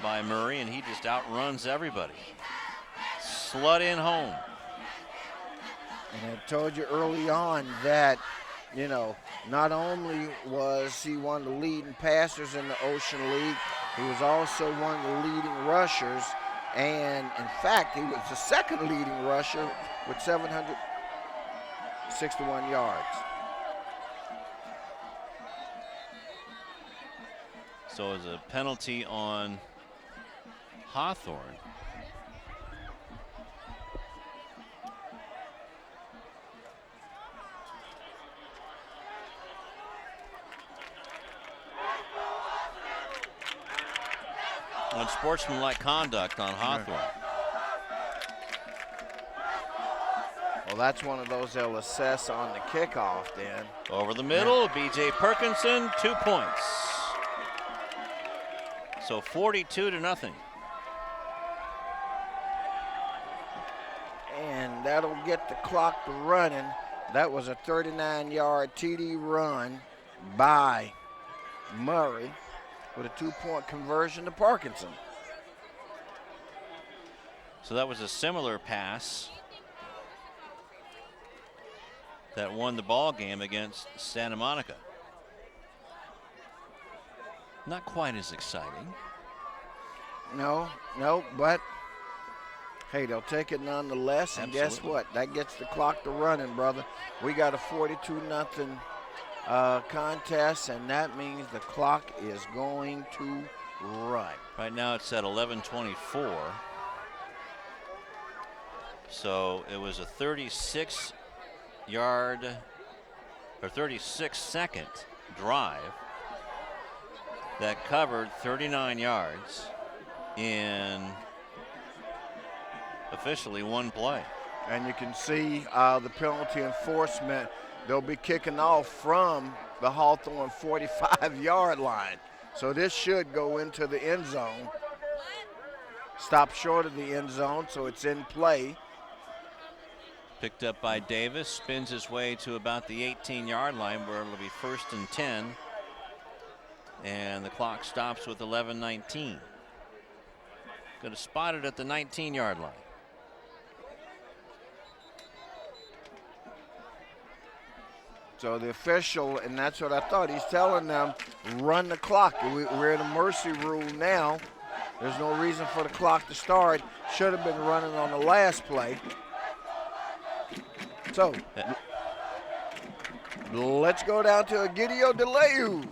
by Murray, and he just outruns everybody. Slut in home. And I told you early on that, you know, not only was he one of the leading passers in the Ocean League, he was also one of the leading rushers. And, in fact, he was the second leading rusher with 761 yards. So it's a penalty on Hawthorne. Unsportsmanlike conduct on Hawthorne. Well, that's one of those they'll assess on the kickoff then. Over the middle, B.J. Perkinson, 2 points. So 42-0. And that'll get the clock to running. That was a 39-yard TD run by Murray with a 2-point conversion to Parkinson. So that was a similar pass that won the ball game against Santa Monica. Not quite as exciting. No, but hey, they'll take it nonetheless. And Absolutely. Guess what? That gets the clock to running, brother. We got a 42-0 contest, and that means the clock is going to run. Right now it's at 11:24. So it was a 36-yard or 36-second drive that covered 39 yards in officially one play. And you can see the penalty enforcement. They'll be kicking off from the Hawthorne 45-yard line. So this should go into the end zone. Stop short of the end zone, so it's in play. Picked up by Davis, spins his way to about the 18-yard line where it'll be 1st and 10. And the clock stops with 11:19. Going to spot it at the 19-yard line. So the official, and that's what I thought, he's telling them, run the clock. We're in a mercy rule now. There's no reason for the clock to start. Should have been running on the last play. So, let's go down to Egidio DeLeu.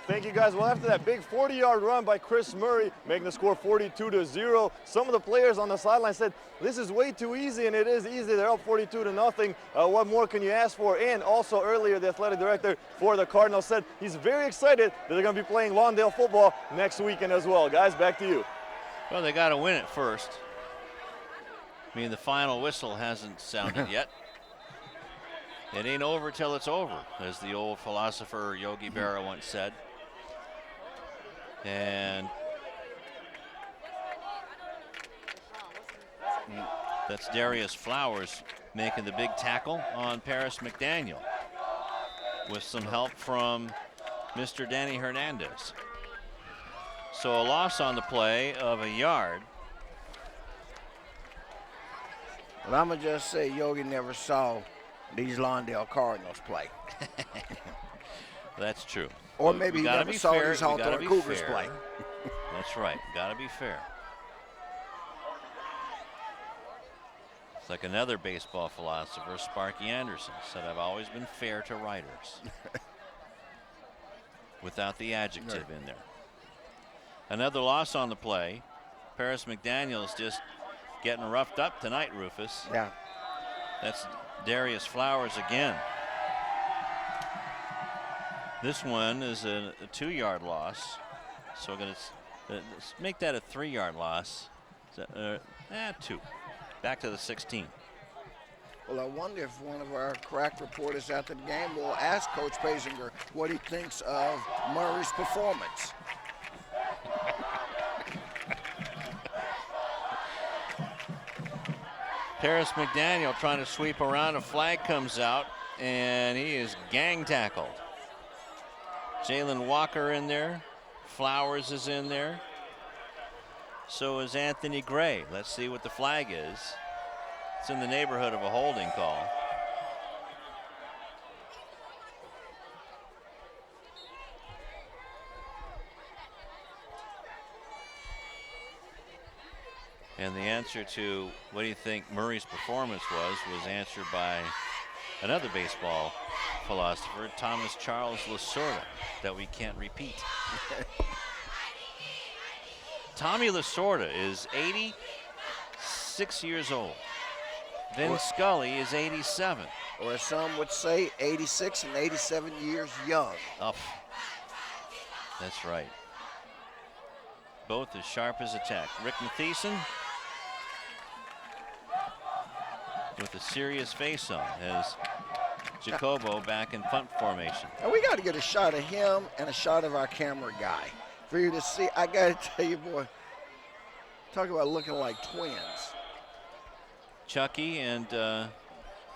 Thank you, guys. Well, after that big 40-yard run by Chris Murray, making the score 42-0, some of the players on the sideline said, this is way too easy, and it is easy. They're up 42-0. What more can you ask for? And also earlier, the athletic director for the Cardinals said he's very excited that they're going to be playing Lawndale football next weekend as well. Guys, back to you. Well, they got to win it first. I mean, the final whistle hasn't sounded yet. It ain't over till it's over, as the old philosopher Yogi Berra once said. And that's Darius Flowers making the big tackle on Paris McDaniel with some help from Mr. Danny Hernandez. So a loss on the play of a yard. Well, I'm going to just say Yogi never saw these Lawndale Cardinals play. That's true. Or maybe he never saw these Hawthorne Cougars play. That's right. Got to be fair. It's like another baseball philosopher, Sparky Anderson, said, I've always been fair to writers. Without the adjective in there. Another loss on the play. Paris McDaniel's just getting roughed up tonight, Rufus. Yeah. That's Darius Flowers again. This one is a 2-yard loss. So we're going to make that a 3-yard loss. 2. Back to the 16. Well, I wonder if one of our crack reporters after the game will ask Coach Pasinger what he thinks of Murray's performance. Paris McDaniel trying to sweep around. A flag comes out, and he is gang tackled. Jalen Walker in there. Flowers is in there. So is Anthony Gray. Let's see what the flag is. It's in the neighborhood of a holding call. And the answer to what do you think Murray's performance was answered by another baseball philosopher, Thomas Charles Lasorda, that we can't repeat. Tommy Lasorda is 86 years old. Vin Scully is 87. Or as some would say, 86 and 87 years young. Up. That's right. Both as sharp as a tack. Rick Matheson with a serious face on as Jacobo back in punt formation. And we got to get a shot of him and a shot of our camera guy for you to see. I got to tell you, boy, talk about looking like twins. Chucky and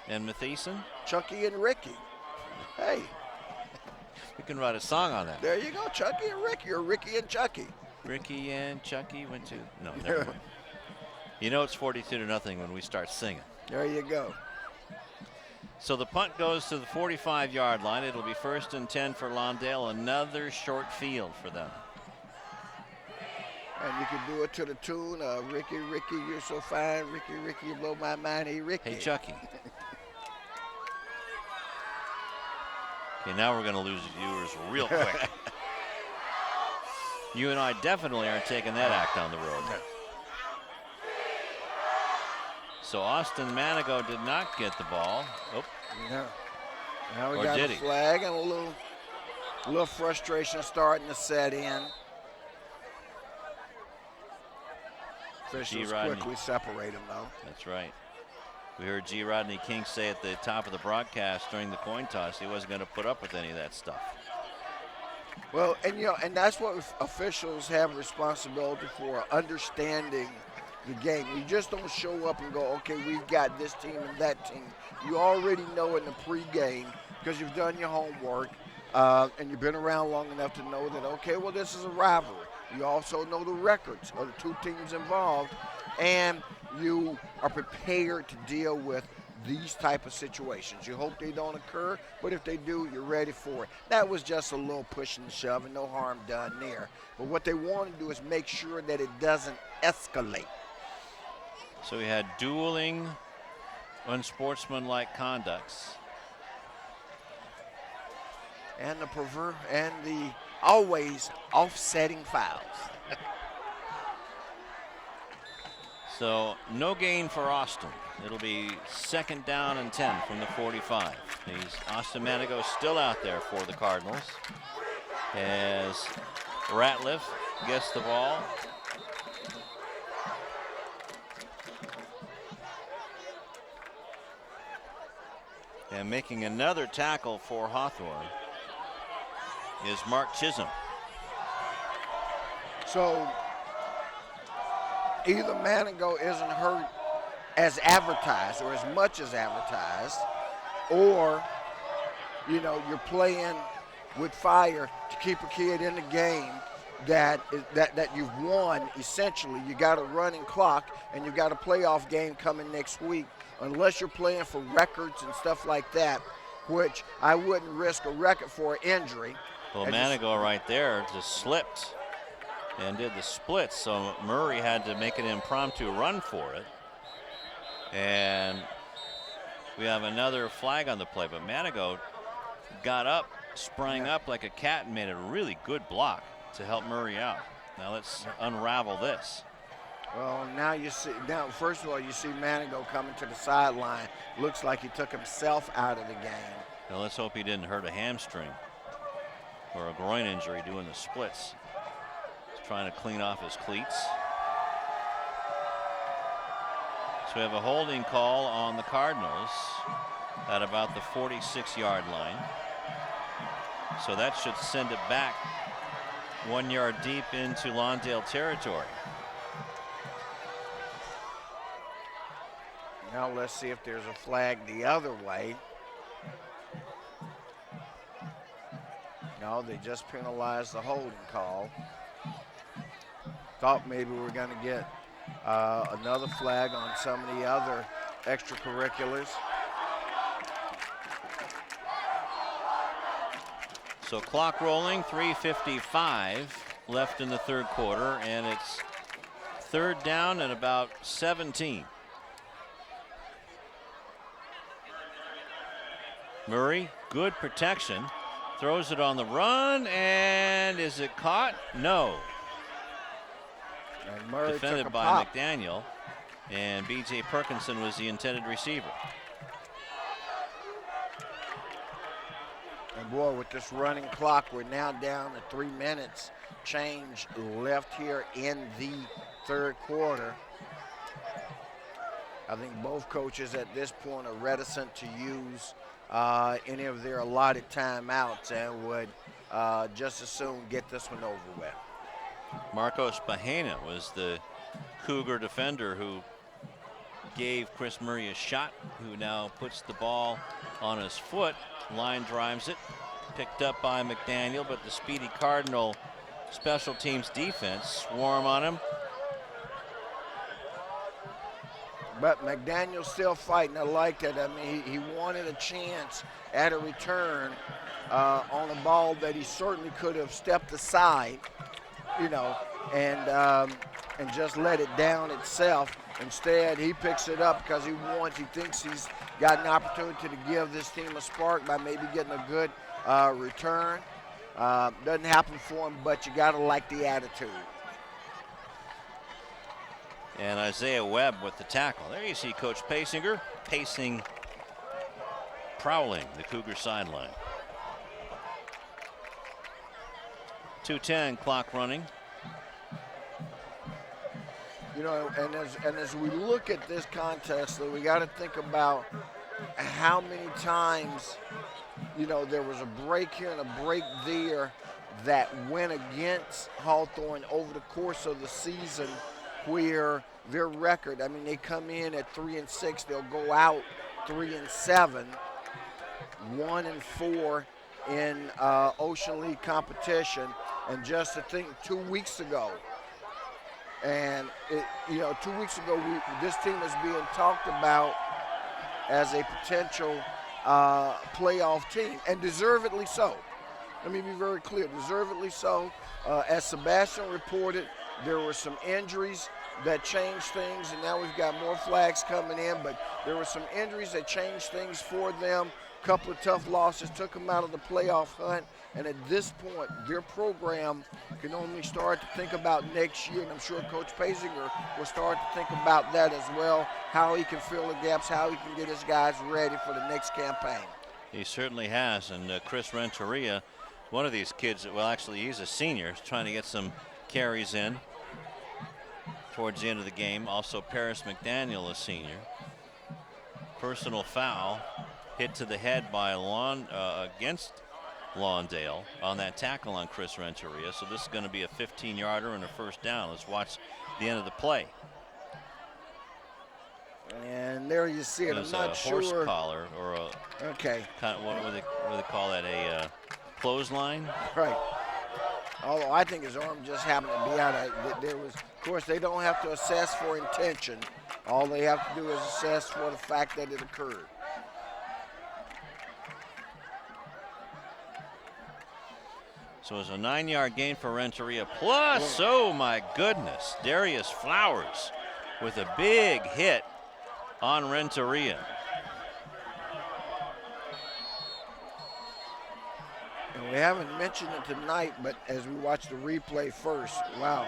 Matheson. Chucky and Ricky. Hey. We can write a song on that. There you go, Chucky and Ricky, or Ricky and Chucky. Ricky and Chucky went to, no, never mind. You know it's 42-0 when we start singing. There you go. So the punt goes to the 45-yard line. It'll be 1st and 10 for Lawndale. Another short field for them. And you can do it to the tune of Ricky, Ricky, you're so fine. Ricky, Ricky, you blow my mind. Hey, Ricky. Hey, Chucky. Okay, now we're going to lose viewers real quick. You and I definitely aren't taking that act on the road. No. So Austin Manigo did not get the ball. Oh. No. Now we Or got did a he? flag and a little frustration starting to set in. Officials Rodney. quickly separate them, though. That's right. We heard G. Rodney King say at the top of the broadcast during the coin toss he wasn't going to put up with any of that stuff. Well, and and that's what officials have responsibility for, understanding the game. You just don't show up and go, okay, we've got this team and that team. You already know in the pregame because you've done your homework and you've been around long enough to know that, okay, well, this is a rivalry. You also know the records of the two teams involved, and you are prepared to deal with these type of situations. You hope they don't occur, but if they do, you're ready for it. That was just a little push and shove and no harm done there. But what they want to do is make sure that it doesn't escalate. So we had dueling, unsportsmanlike conducts. And the always offsetting fouls. So no gain for Austin. It'll be 2nd down and 10 from the 45. Austin Manigo still out there for the Cardinals as Ratliff gets the ball. And making another tackle for Hawthorne is Mark Chisholm. So either Manigo isn't hurt as advertised or as much as advertised, or you're playing with fire to keep a kid in the game that you've won. Essentially, you got a running clock and you've got a playoff game coming next week. Unless you're playing for records and stuff like that, which I wouldn't risk a record for an injury. Well, Manigo right there just slipped and did the splits, so Murray had to make an impromptu run for it. And we have another flag on the play, but Manigo got up, sprang up like a cat, and made a really good block to help Murray out. Now let's unravel this. Well, now first of all, you see Manigo coming to the sideline. Looks like he took himself out of the game. Now let's hope he didn't hurt a hamstring or a groin injury doing the splits. He's trying to clean off his cleats. So we have a holding call on the Cardinals at about the 46-yard line. So that should send it back 1 yard deep into Lawndale territory. Now let's see if there's a flag the other way. No, they just penalized the holding call. Thought maybe we were going to get another flag on some of the other extracurriculars. So clock rolling, 3:55 left in the third quarter, and it's 3rd down and about 17. Murray, good protection, throws it on the run, and is it caught? No. And Murray defended took a by pop. McDaniel, and B.J. Perkinson was the intended receiver. And boy, with this running clock, we're now down to 3 minutes change left here in the third quarter. I think both coaches at this point are reticent to use any of their allotted timeouts and would just as soon get this one over with. Marcos Bahena was the Cougar defender who gave Chris Murray a shot, who now puts the ball on his foot. Line drives it, picked up by McDaniel, but the speedy Cardinal special teams defense swarm on him. But McDaniel's still fighting. I like that. I mean, he wanted a chance at a return on a ball that he certainly could have stepped aside, you know, and just let it down itself. Instead, he picks it up because he thinks he's got an opportunity to give this team a spark by maybe getting a good return. Doesn't happen for him, but you got to like the attitude. And Isaiah Webb with the tackle. There you see Coach Pasinger pacing, prowling the Cougar sideline. 2:10 clock running. You know, and as we look at this contest, though, we got to think about how many times, you know, there was a break here and a break there that went against Hawthorne over the course of the season, where their record, I mean, they come in at 3-6, they'll go out 3-7, 1-4 in Ocean League competition. And just to think, 2 weeks ago, and you know, 2 weeks ago, this team is being talked about as a potential playoff team, and deservedly so. Let me be very clear, deservedly so. As Sebastian reported, there were some injuries that changed things, and now we've got more flags coming in, but there were some injuries that changed things for them. A couple of tough losses took them out of the playoff hunt, and at this point, their program can only start to think about next year, and I'm sure Coach Pasinger will start to think about that as well, how he can fill the gaps, how he can get his guys ready for the next campaign. He certainly has, and Chris Renteria, one of these kids, well, actually, he's a senior, trying to get some carries in towards the end of the game. Also, Paris McDaniel, a senior. Personal foul, hit to the head by against Lawndale on that tackle on Chris Renteria. So this is going to be a 15-yarder and a first down. Let's watch the end of the play. And there you see it. It was I'm not a sure. horse collar or a okay. Kind of, what do they call that? A clothesline. Right. Although I think his arm just happened to be out. There was, of course, they don't have to assess for intention. All they have to do is assess for the fact that it occurred. So it's a 9-yard gain for Renteria. Plus, oh my goodness, Darius Flowers with a big hit on Renteria. And we haven't mentioned it tonight, but as we watch the replay first, wow.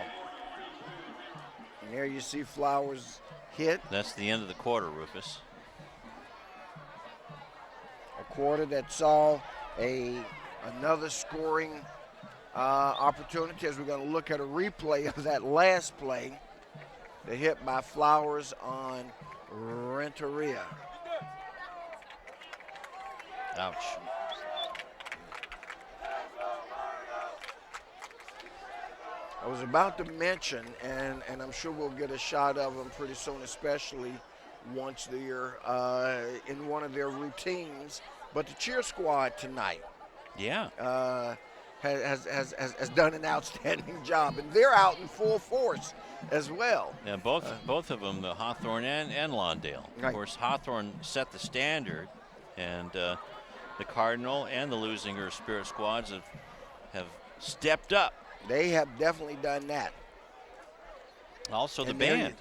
And there you see Flowers hit. That's the end of the quarter, Rufus. A quarter that saw another scoring opportunity, as we're going to look at a replay of that last play. The hit by Flowers on Renteria. Ouch. I was about to mention, and I'm sure we'll get a shot of them pretty soon, especially once they're in one of their routines. But the cheer squad tonight, has done an outstanding job, and they're out in full force as well. Yeah, both of them, the Hawthorne and Lawndale. Right. Of course, Hawthorne set the standard, and the Cardinal and the Lusinger Spirit squads have stepped up. They have definitely done that. Also, the band.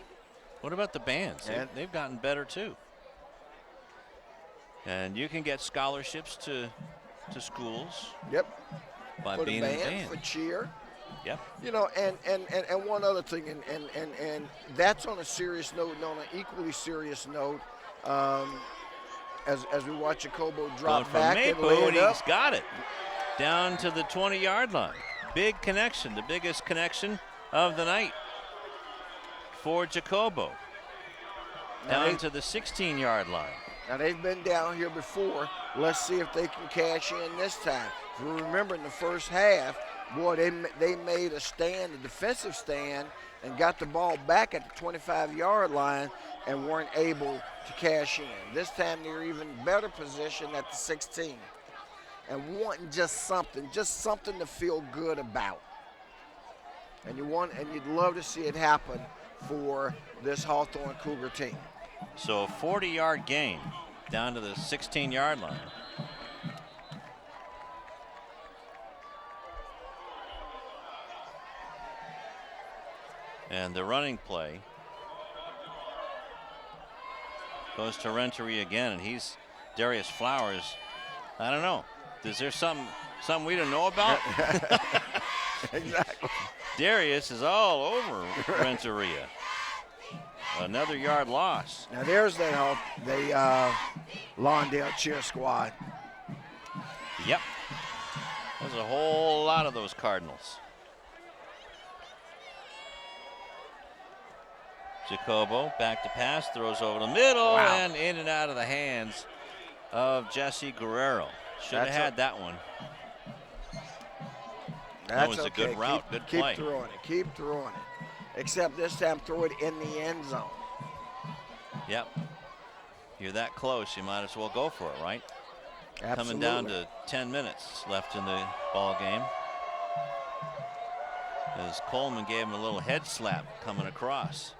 What about the bands? They've gotten better too. And you can get scholarships to schools. Yep. By for being the in the band. For cheer. Yep. You know, and one other thing, and that's on a serious note, and on an equally serious note, as we watch Jacobo drop back and lay it up. He's got it down to the 20-yard line. Big connection, the biggest connection of the night for Jacobo. down to the 16-yard line. Now, they've been down here before. Let's see if they can cash in this time. If you remember in the first half, boy, they made a stand, a defensive stand, and got the ball back at the 25-yard line and weren't able to cash in. This time they're even better positioned at the 16 and wanting just something to feel good about. And you'd love to see it happen for this Hawthorne Cougar team. So a 40-yard gain down to the 16-yard line. And the running play goes to Renteria again, and he's Darius Flowers. I don't know. Is there something we don't know about? Exactly. Darius is all over Renteria. Another yard loss. Now there's the Lawndale cheer squad. Yep. There's a whole lot of those Cardinals. Jacobo back to pass, throws over the middle, and in and out of the hands of Jesse Guerrero. Should have had that one. That was a good route, good play. Keep throwing it. Except this time, throw it in the end zone. Yep. You're that close, you might as well go for it, right? Absolutely. Coming down to 10 minutes left in the ball game. As Coleman gave him a little head slap coming across.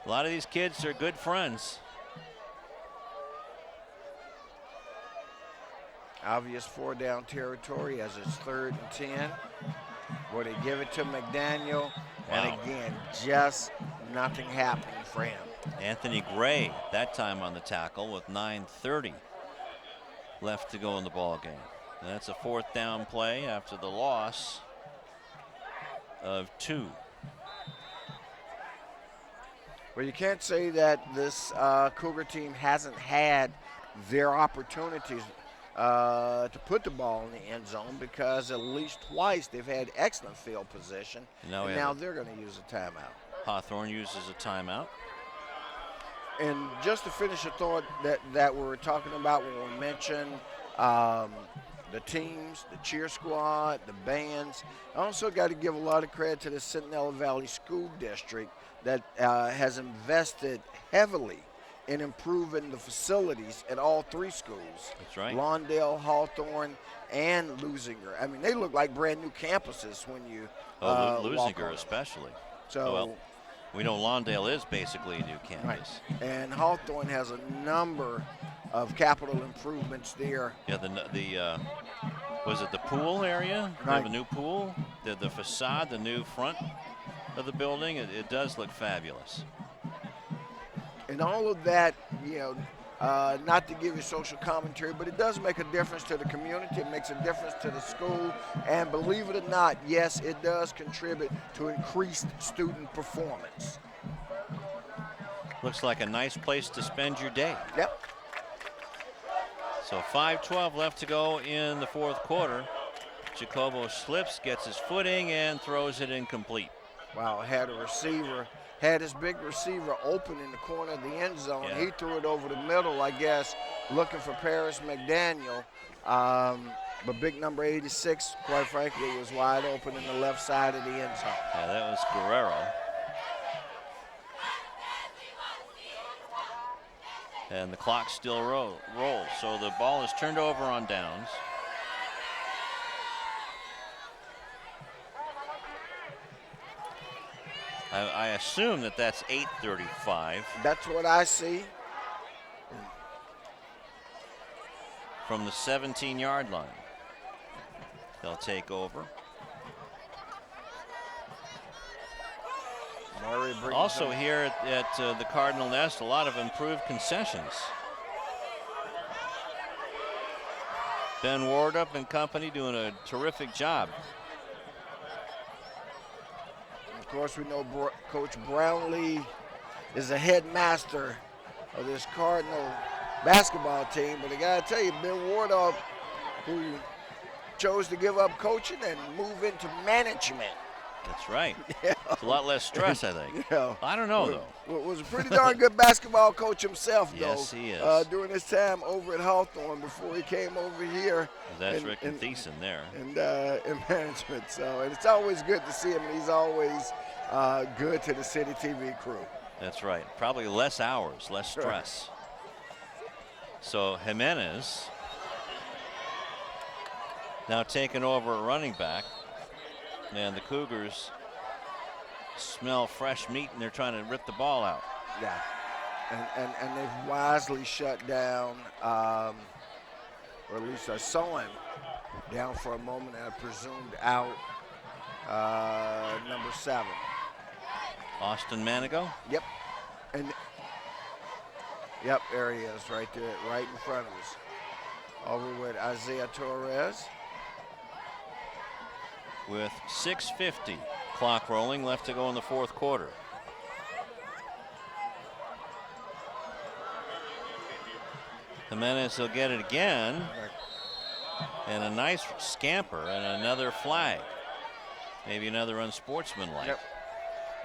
A lot of these kids are good friends. Obvious 4-down territory as it's 3rd and 10. Where they give it to McDaniel, and again, just nothing happening for him. Anthony Gray that time on the tackle with 9:30 left to go in the ball game. And that's a 4th down play after the loss of 2. Well, you can't say that this Cougar team hasn't had their opportunities to put the ball in the end zone, because at least twice they've had excellent field position. And now they're going to use a timeout. Hawthorne uses a timeout. And just to finish the thought that we were talking about when we mentioned the teams, the cheer squad, the bands, I also got to give a lot of credit to the Centinela Valley School District that has invested heavily in improving the facilities at all 3 schools. That's right. Lawndale, Hawthorne, and Lusinger. I mean, they look like brand new campuses when you Lusinger especially. So, well, we know Lawndale is basically a new campus. Right. And Hawthorne has a number of capital improvements there. Yeah, was it the pool area? Right. They have a new pool. The facade, the new front of the building, it does look fabulous. And all of that, not to give you social commentary, but it does make a difference to the community. It makes a difference to the school. And believe it or not, yes, it does contribute to increased student performance. Looks like a nice place to spend your day. Yep. So 5:12 left to go in the 4th quarter. Jacobo slips, gets his footing, and throws it incomplete. Wow, had his big receiver open in the corner of the end zone. Yeah. He threw it over the middle, I guess, looking for Paris McDaniel. But big number 86, quite frankly, was wide open in the left side of the end zone. Yeah, that was Guerrero. And the clock still rolls. So the ball is turned over on downs. I assume that's 8:35. That's what I see. From the 17-yard line. They'll take over. Also here at the Cardinal Nest, a lot of improved concessions. Ben Wardup and company doing a terrific job. Of course, we know Coach Brownlee is the headmaster of this Cardinal basketball team, but I gotta tell you, Ben Wardup, who chose to give up coaching and move into management. That's right. Yeah. It's a lot less stress, I think. Yeah. I don't know, though. Was a pretty darn good basketball coach himself, though. Yes, he is. During his time over at Hawthorne before he came over here. That's Rick Thiessen there. And in management. So, and it's always good to see him, and he's always good to the CityTV crew. That's right. Probably less hours, less stress. So Jimenez now taking over a running back. And the Cougars smell fresh meat, and they're trying to rip the ball out. Yeah. And they've wisely shut down, or at least I saw him down for a moment, and I presumed out number 7. Austin Manigo? Yep. And yep, there he is right there, right in front of us. Over with Isaiah Torres. With 6:50 clock rolling, left to go in the fourth quarter. Jimenez will get it again. And a nice scamper and another flag. Maybe another unsportsmanlike. Yep.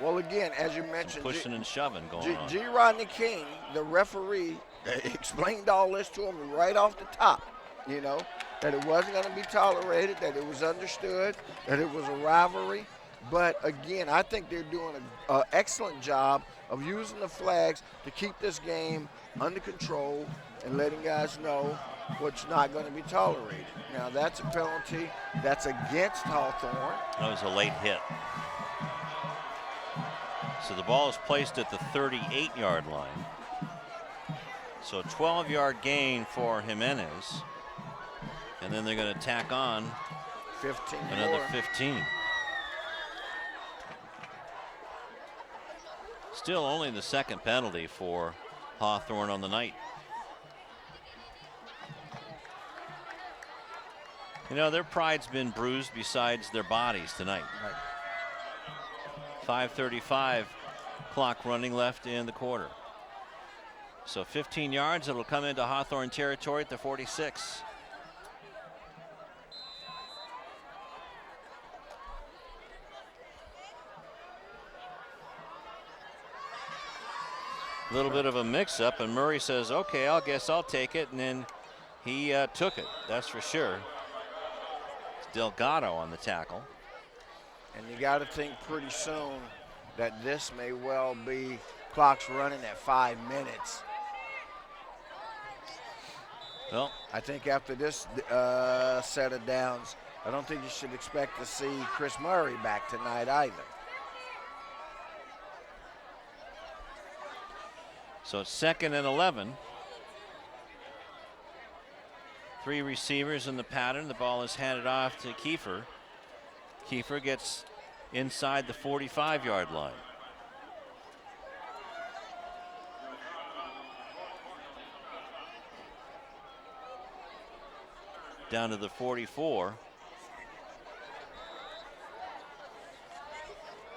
Well, again, as you mentioned, some pushing and shoving going on. G. Rodney King, the referee, explained all this to him right off the top, you know, that it wasn't going to be tolerated, that it was understood, that it was a rivalry. But, again, I think they're doing an excellent job of using the flags to keep this game under control and letting guys know what's not going to be tolerated. Now, that's a penalty. That's against Hawthorne. That was a late hit. So the ball is placed at the 38-yard line. So 12-yard gain for Jimenez. And then they're going to tack on 15 another more. 15. Still only the second penalty for Hawthorne on the night. You know, their pride's been bruised besides their bodies tonight. Right. 5:35 clock running left in the quarter. So 15 yards, it'll come into Hawthorne territory at the 46. A little bit of a mix-up, and Murray says, okay, I guess I'll take it, and then he took it, that's for sure. It's Delgado on the tackle. And you got to think pretty soon that this may well be clock's running at 5 minutes. Well, I think after this set of downs, I don't think you should expect to see Chris Murray back tonight either. So it's 2nd and 11. 3 receivers in the pattern. The ball is handed off to Kiefer. Kiefer gets inside the 45-yard line. Down to the 44.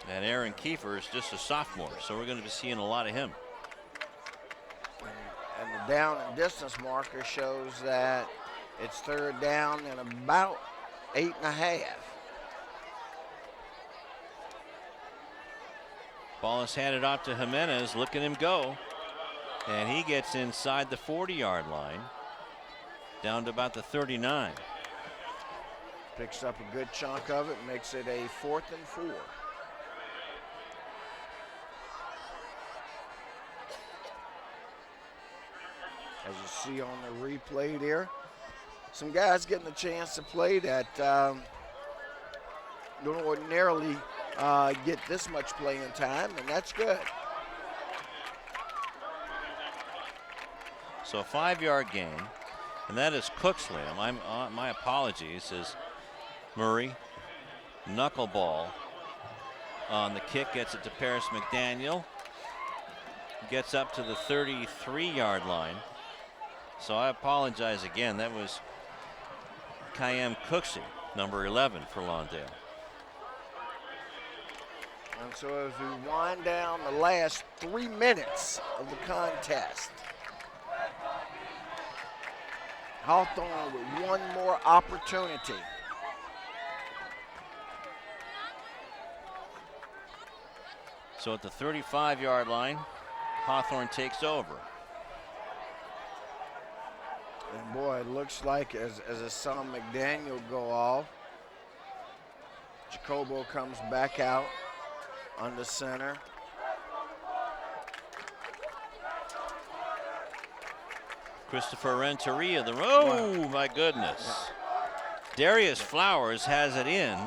And Aaron Kiefer is just a sophomore, so we're going to be seeing a lot of him. And the down and distance marker shows that it's 3rd down and about 8.5. Ball is handed off to Jimenez. Look at him go. And he gets inside the 40-yard line, down to about the 39. Picks up a good chunk of it, makes it a 4th and 4. As you see on the replay there, some guys getting a chance to play that don't ordinarily get this much playing time, and that's good. So a 5-yard gain, and that is Cooksley. My apologies, is Murray. Knuckleball on the kick, gets it to Paris McDaniel. Gets up to the 33-yard line. So I apologize again. That was Kayem Cooksey, number 11 for Lawndale. And so as we wind down the last 3 minutes of the contest, Hawthorne with one more opportunity. So at the 35-yard line, Hawthorne takes over. And boy, it looks like as I saw McDaniel go off, Jacobo comes back out on the center. Christopher Renteria, oh my goodness. Darius Flowers has it in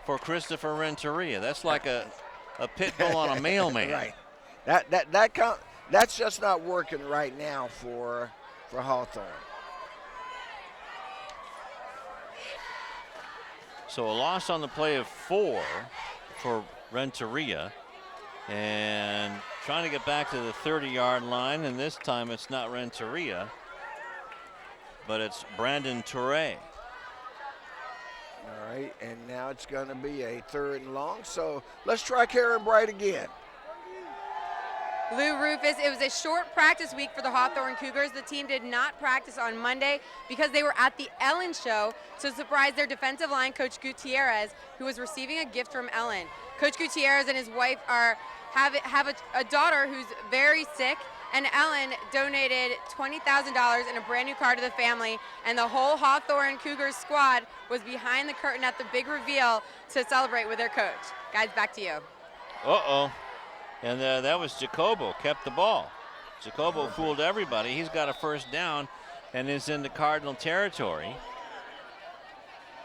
for Christopher Renteria. That's like a pit bull on a mailman. Right. That's just not working right now for Hawthorne. So a loss on the play of 4 for Renteria, and trying to get back to the 30-yard line, and this time it's not Renteria, but it's Brandon Toure. All right, and now it's going to be a 3rd and long, so let's try Karen Bright again. Lou Rufus, it was a short practice week for the Hawthorne Cougars. The team did not practice on Monday because they were at the Ellen show to surprise their defensive line coach Gutierrez, who was receiving a gift from Ellen. Coach Gutierrez and his wife have a daughter who's very sick, and Ellen donated $20,000 in a brand new car to the family, and the whole Hawthorne Cougars squad was behind the curtain at the big reveal to celebrate with their coach. Guys, back to you. Uh-oh. And that was Jacobo, kept the ball. Jacobo fooled everybody. He's got a 1st down and is in the Cardinal territory.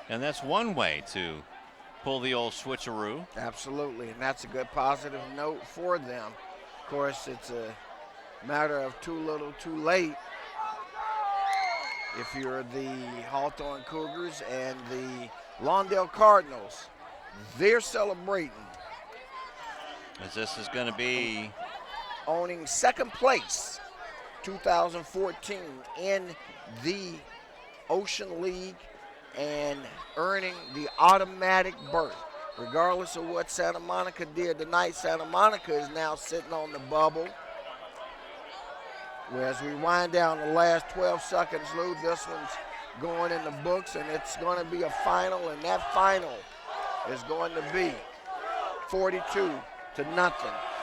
And that's one way to pull the old switcheroo. Absolutely, and that's a good positive note for them. Of course, it's a matter of too little, too late if you're the Hawthorne Cougars and the Lawndale Cardinals. They're celebrating. As this is going to be owning 2nd place 2014 in the Ocean League and earning the automatic berth. Regardless of what Santa Monica did tonight, Santa Monica is now sitting on the bubble. As we wind down the last 12 seconds, Lou, this one's going in the books, and it's going to be a final, and that final is going to be 42-0,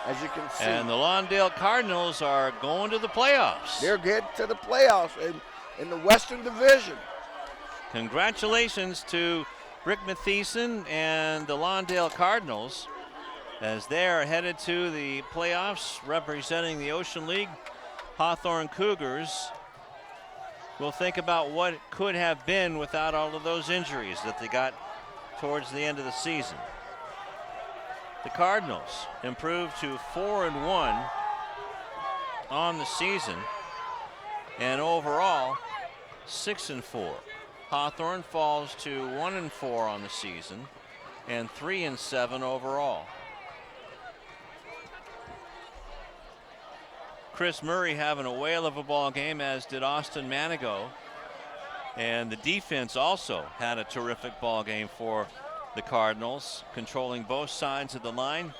as you can see. And the Lawndale Cardinals are going to the playoffs. They're getting to the playoffs in the Western Division. Congratulations to Rick Mathieson and the Lawndale Cardinals as they are headed to the playoffs representing the Ocean League. Hawthorne Cougars will think about what it could have been without all of those injuries that they got towards the end of the season. The Cardinals improved to 4-1 on the season, and overall 6-4. Hawthorne falls to 1-4 on the season and 3-7 overall. Chris Murray having a whale of a ball game, as did Austin Manigo, and the defense also had a terrific ball game for the Cardinals, controlling both sides of the line.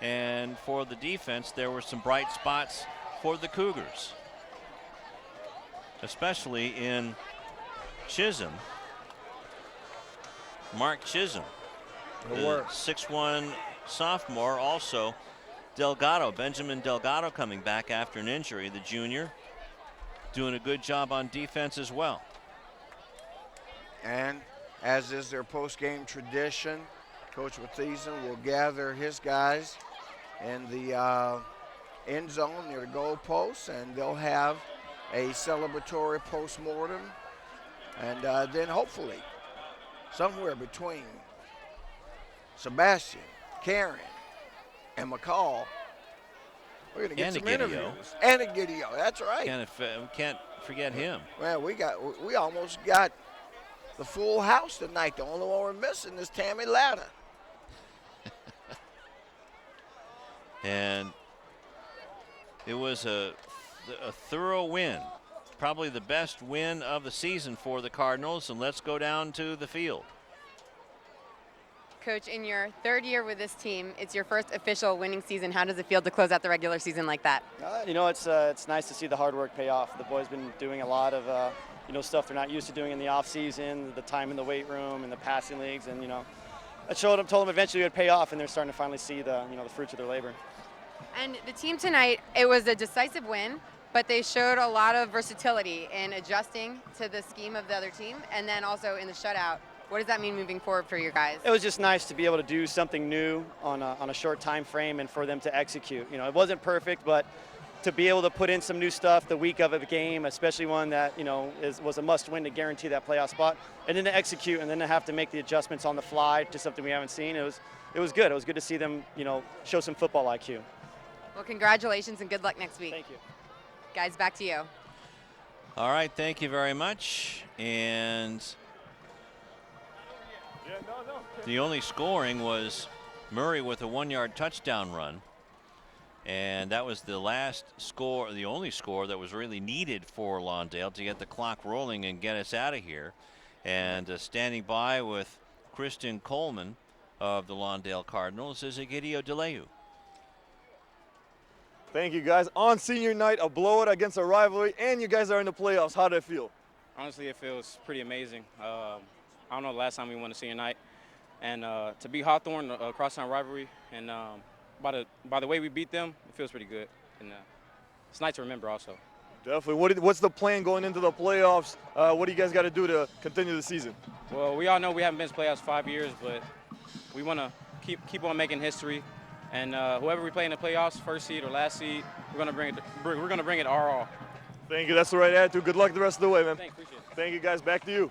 And for the defense, there were some bright spots for the Cougars, especially in Chisholm. Mark Chisholm, the 6'1" sophomore. Also Delgado, Benjamin Delgado, coming back after an injury, the junior, doing a good job on defense as well. And as is their post-game tradition, Coach Mathieson will gather his guys in the end zone near the goal post, and they'll have a celebratory post-mortem. And then hopefully somewhere between Sebastian, Karen, and McCall, we're going to get some interviews. And Egidio, that's right. We can't forget him. Well, we almost got the full house tonight. The only one we're missing is Tammy Latta. And it was a thorough win, probably the best win of the season for the Cardinals. And let's go down to the field. Coach, in your 3rd year with this team, it's your first official winning season. How does it feel to close out the regular season like that? You know, it's nice to see the hard work pay off. The boys been doing a lot of stuff they're not used to doing in the off season, the time in the weight room and the passing leagues, and I told them eventually it would pay off, and they're starting to finally see the fruits of their labor. And the team tonight, it was a decisive win, but they showed a lot of versatility in adjusting to the scheme of the other team, and then also in the shutout. What does that mean moving forward for your guys? It was just nice to be able to do something new on a short time frame and for them to execute. It wasn't perfect, but to be able to put in some new stuff the week of a game, especially one that was a must-win to guarantee that playoff spot, and then to execute and then to have to make the adjustments on the fly to something we haven't seen. It was good. It was good to see them show some football IQ. Well, congratulations and good luck next week. Thank you. Guys, back to you. All right, thank you very much. And the only scoring was Murray with a 1-yard touchdown run. And that was the last score, the only score that was really needed for Lawndale to get the clock rolling and get us out of here. And standing by with Kristen Coleman of the Lawndale Cardinals is Egidio DeLeu. Thank you, guys. On senior night, a blowout against a rivalry, and you guys are in the playoffs. How did it feel? Honestly, it feels pretty amazing. I don't know the last time we won a senior night. And to beat Hawthorne, a crosstown rivalry, and by the way we beat them, it feels pretty good. And it's nice to remember also. Definitely. What's the plan going into the playoffs? What do you guys got to do to continue the season? Well, we all know we haven't been to playoffs 5 years, but we want to keep on making history. And whoever we play in the playoffs, first seed or last seed, we're gonna bring it our all. Thank you. That's the right attitude. Good luck the rest of the way, man. Thanks, appreciate it. Thank you, guys. Back to you.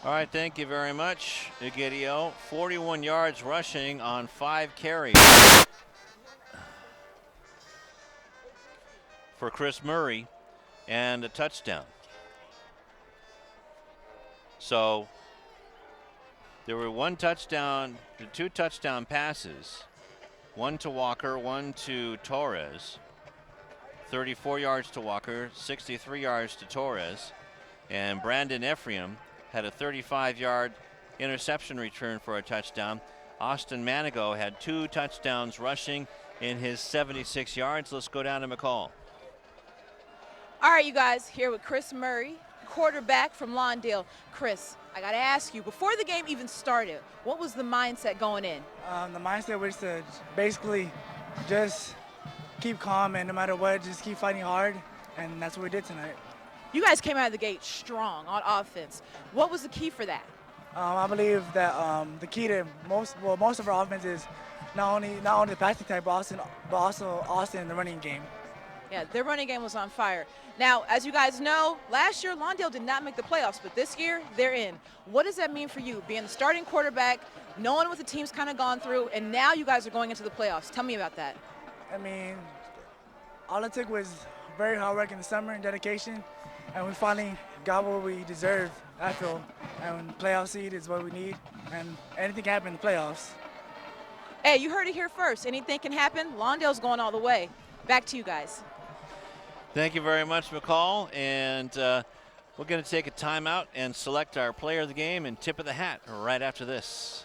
All right, thank you very much, Egidio. 41 yards rushing on 5 carries for Chris Murray and a touchdown. So there were 1 touchdown, 2 touchdown passes, 1 to Walker, 1 to Torres. 34 yards to Walker, 63 yards to Torres, and Brandon Ephraim had a 35-yard interception return for a touchdown. Austin Manigo had 2 touchdowns rushing in his 76 yards. Let's go down to McCall. All right, you guys, here with Chris Murray, quarterback from Lawndale. Chris, I got to ask you, before the game even started, what was the mindset going in? The mindset was to basically just keep calm and no matter what, just keep fighting hard, and that's what we did tonight. You guys came out of the gate strong on offense. What was the key for that? I believe that the key to most of our offense is not only the passing attack, but also in the running game. Yeah, their running game was on fire. Now, as you guys know, last year Lawndale did not make the playoffs, but this year they're in. What does that mean for you, being the starting quarterback, knowing what the team's kind of gone through, and now you guys are going into the playoffs? Tell me about that. I mean, all it took was very hard work in the summer and dedication, and we finally got what we deserved, I feel. And playoff seed is what we need, and anything can happen in the playoffs. Hey, you heard it here first. Anything can happen. Lawndale's going all the way. Back to you guys. Thank you very much, McCall. And we're going to take a timeout and select our player of the game and tip of the hat right after this.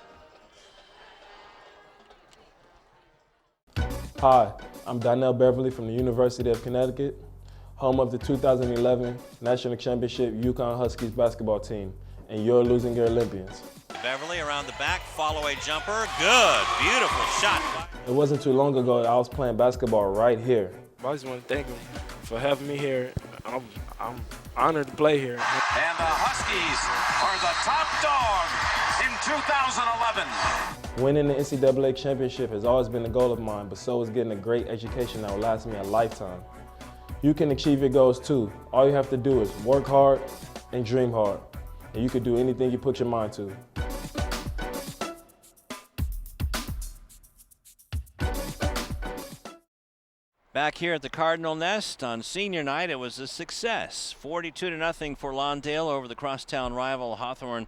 Hi, I'm Donnell Beverly from the University of Connecticut, home of the 2011 National Championship Yukon Huskies basketball team, and you're losing your Olympians. Beverly around the back, follow-away jumper. Good, beautiful shot. It wasn't too long ago that I was playing basketball right here. I just want to thank him for having me here. I'm honored to play here. And the Huskies are the top dog in 2011. Winning the NCAA championship has always been a goal of mine, but so is getting a great education that will last me a lifetime. You can achieve your goals too. All you have to do is work hard and dream hard, and you can do anything you put your mind to. Back here at the Cardinal Nest on senior night, it was a success. 42-0 for Lawndale over the crosstown rival Hawthorne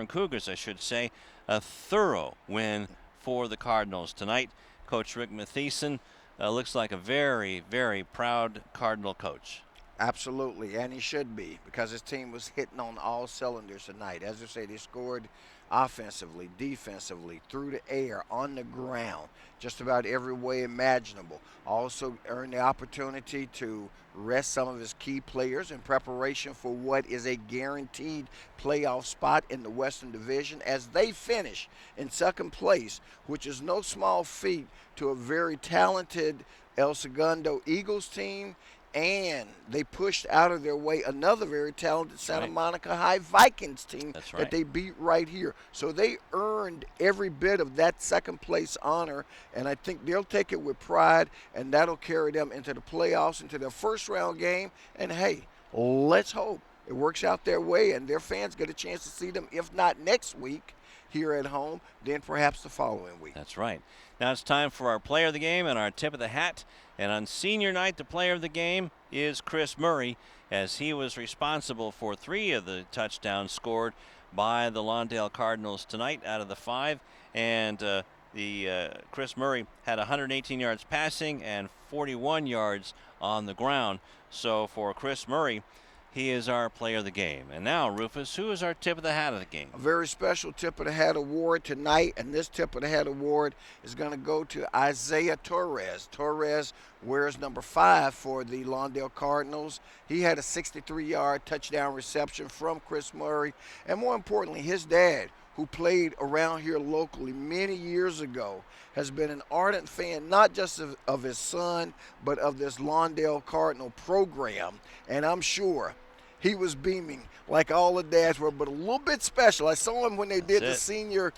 Cougars, I should say. A thorough win for the Cardinals tonight. Coach Rick Mathieson looks like a very, very proud Cardinal coach. Absolutely, and he should be, because his team was hitting on all cylinders tonight. As I say, they scored offensively, defensively, through the air, on the ground, just about every way imaginable. Also earned the opportunity to rest some of his key players in preparation for what is a guaranteed playoff spot in the Western Division as they finish in second place, which is no small feat to a very talented El Segundo Eagles team, and they pushed out of their way another very talented Santa Monica High Vikings team that they beat right here. So they earned every bit of that second place honor, and I think they'll take it with pride, and that'll carry them into the playoffs, into their first round game. And hey, let's hope it works out their way and their fans get a chance to see them, if not next week here at home, then perhaps the following week. That's right. Now it's time for our player of the game and our tip of the hat. And on senior night, the player of the game is Chris Murray, as he was responsible for 3 of the touchdowns scored by the Lawndale Cardinals tonight out of the 5. And Chris Murray had 118 yards passing and 41 yards on the ground. So for Chris Murray, he is our player of the game. And now, Rufus, who is our tip of the hat of the game? A very special tip of the hat award tonight, and this tip of the hat award is going to go to Isaiah Torres. Torres wears number 5 for the Lawndale Cardinals. He had a 63-yard touchdown reception from Chris Murray, and more importantly, his dad, who played around here locally many years ago, has been an ardent fan, not just of his son, but of this Lawndale Cardinal program. And I'm sure he was beaming like all the dads were, but a little bit special. I saw him when they did the senior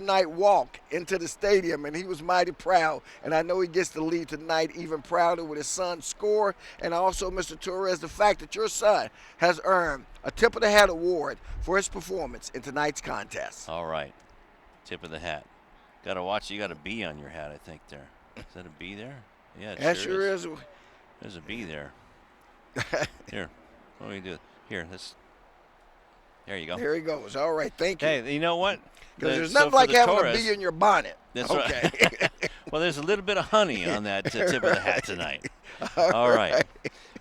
night walk into the stadium, and he was mighty proud. And I know he gets to leave tonight even prouder with his son's score. And also, Mr. Torres, the fact that your son has earned a Tip of the Hat award for his performance in tonight's contest. All right. Tip of the hat. Got to watch. You got a B on your hat, I think, there. Is that a B there? Yeah, it sure is. There's a B there. Here. What do we do? Here, there you go. There he goes. All right, thank you. Hey, you know what? Because there's nothing like having a bee in your bonnet. That's right. Well, there's a little bit of honey on that tip of the hat tonight. All right.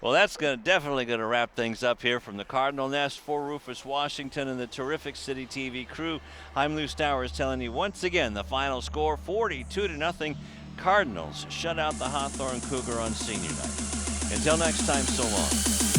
Well, that's definitely going to wrap things up here from the Cardinal Nest. For Rufus Washington and the terrific City TV crew, I'm Lou Stowers telling you once again the final score, 42-0. Cardinals shut out the Hawthorne Cougar on senior night. Until next time, so long.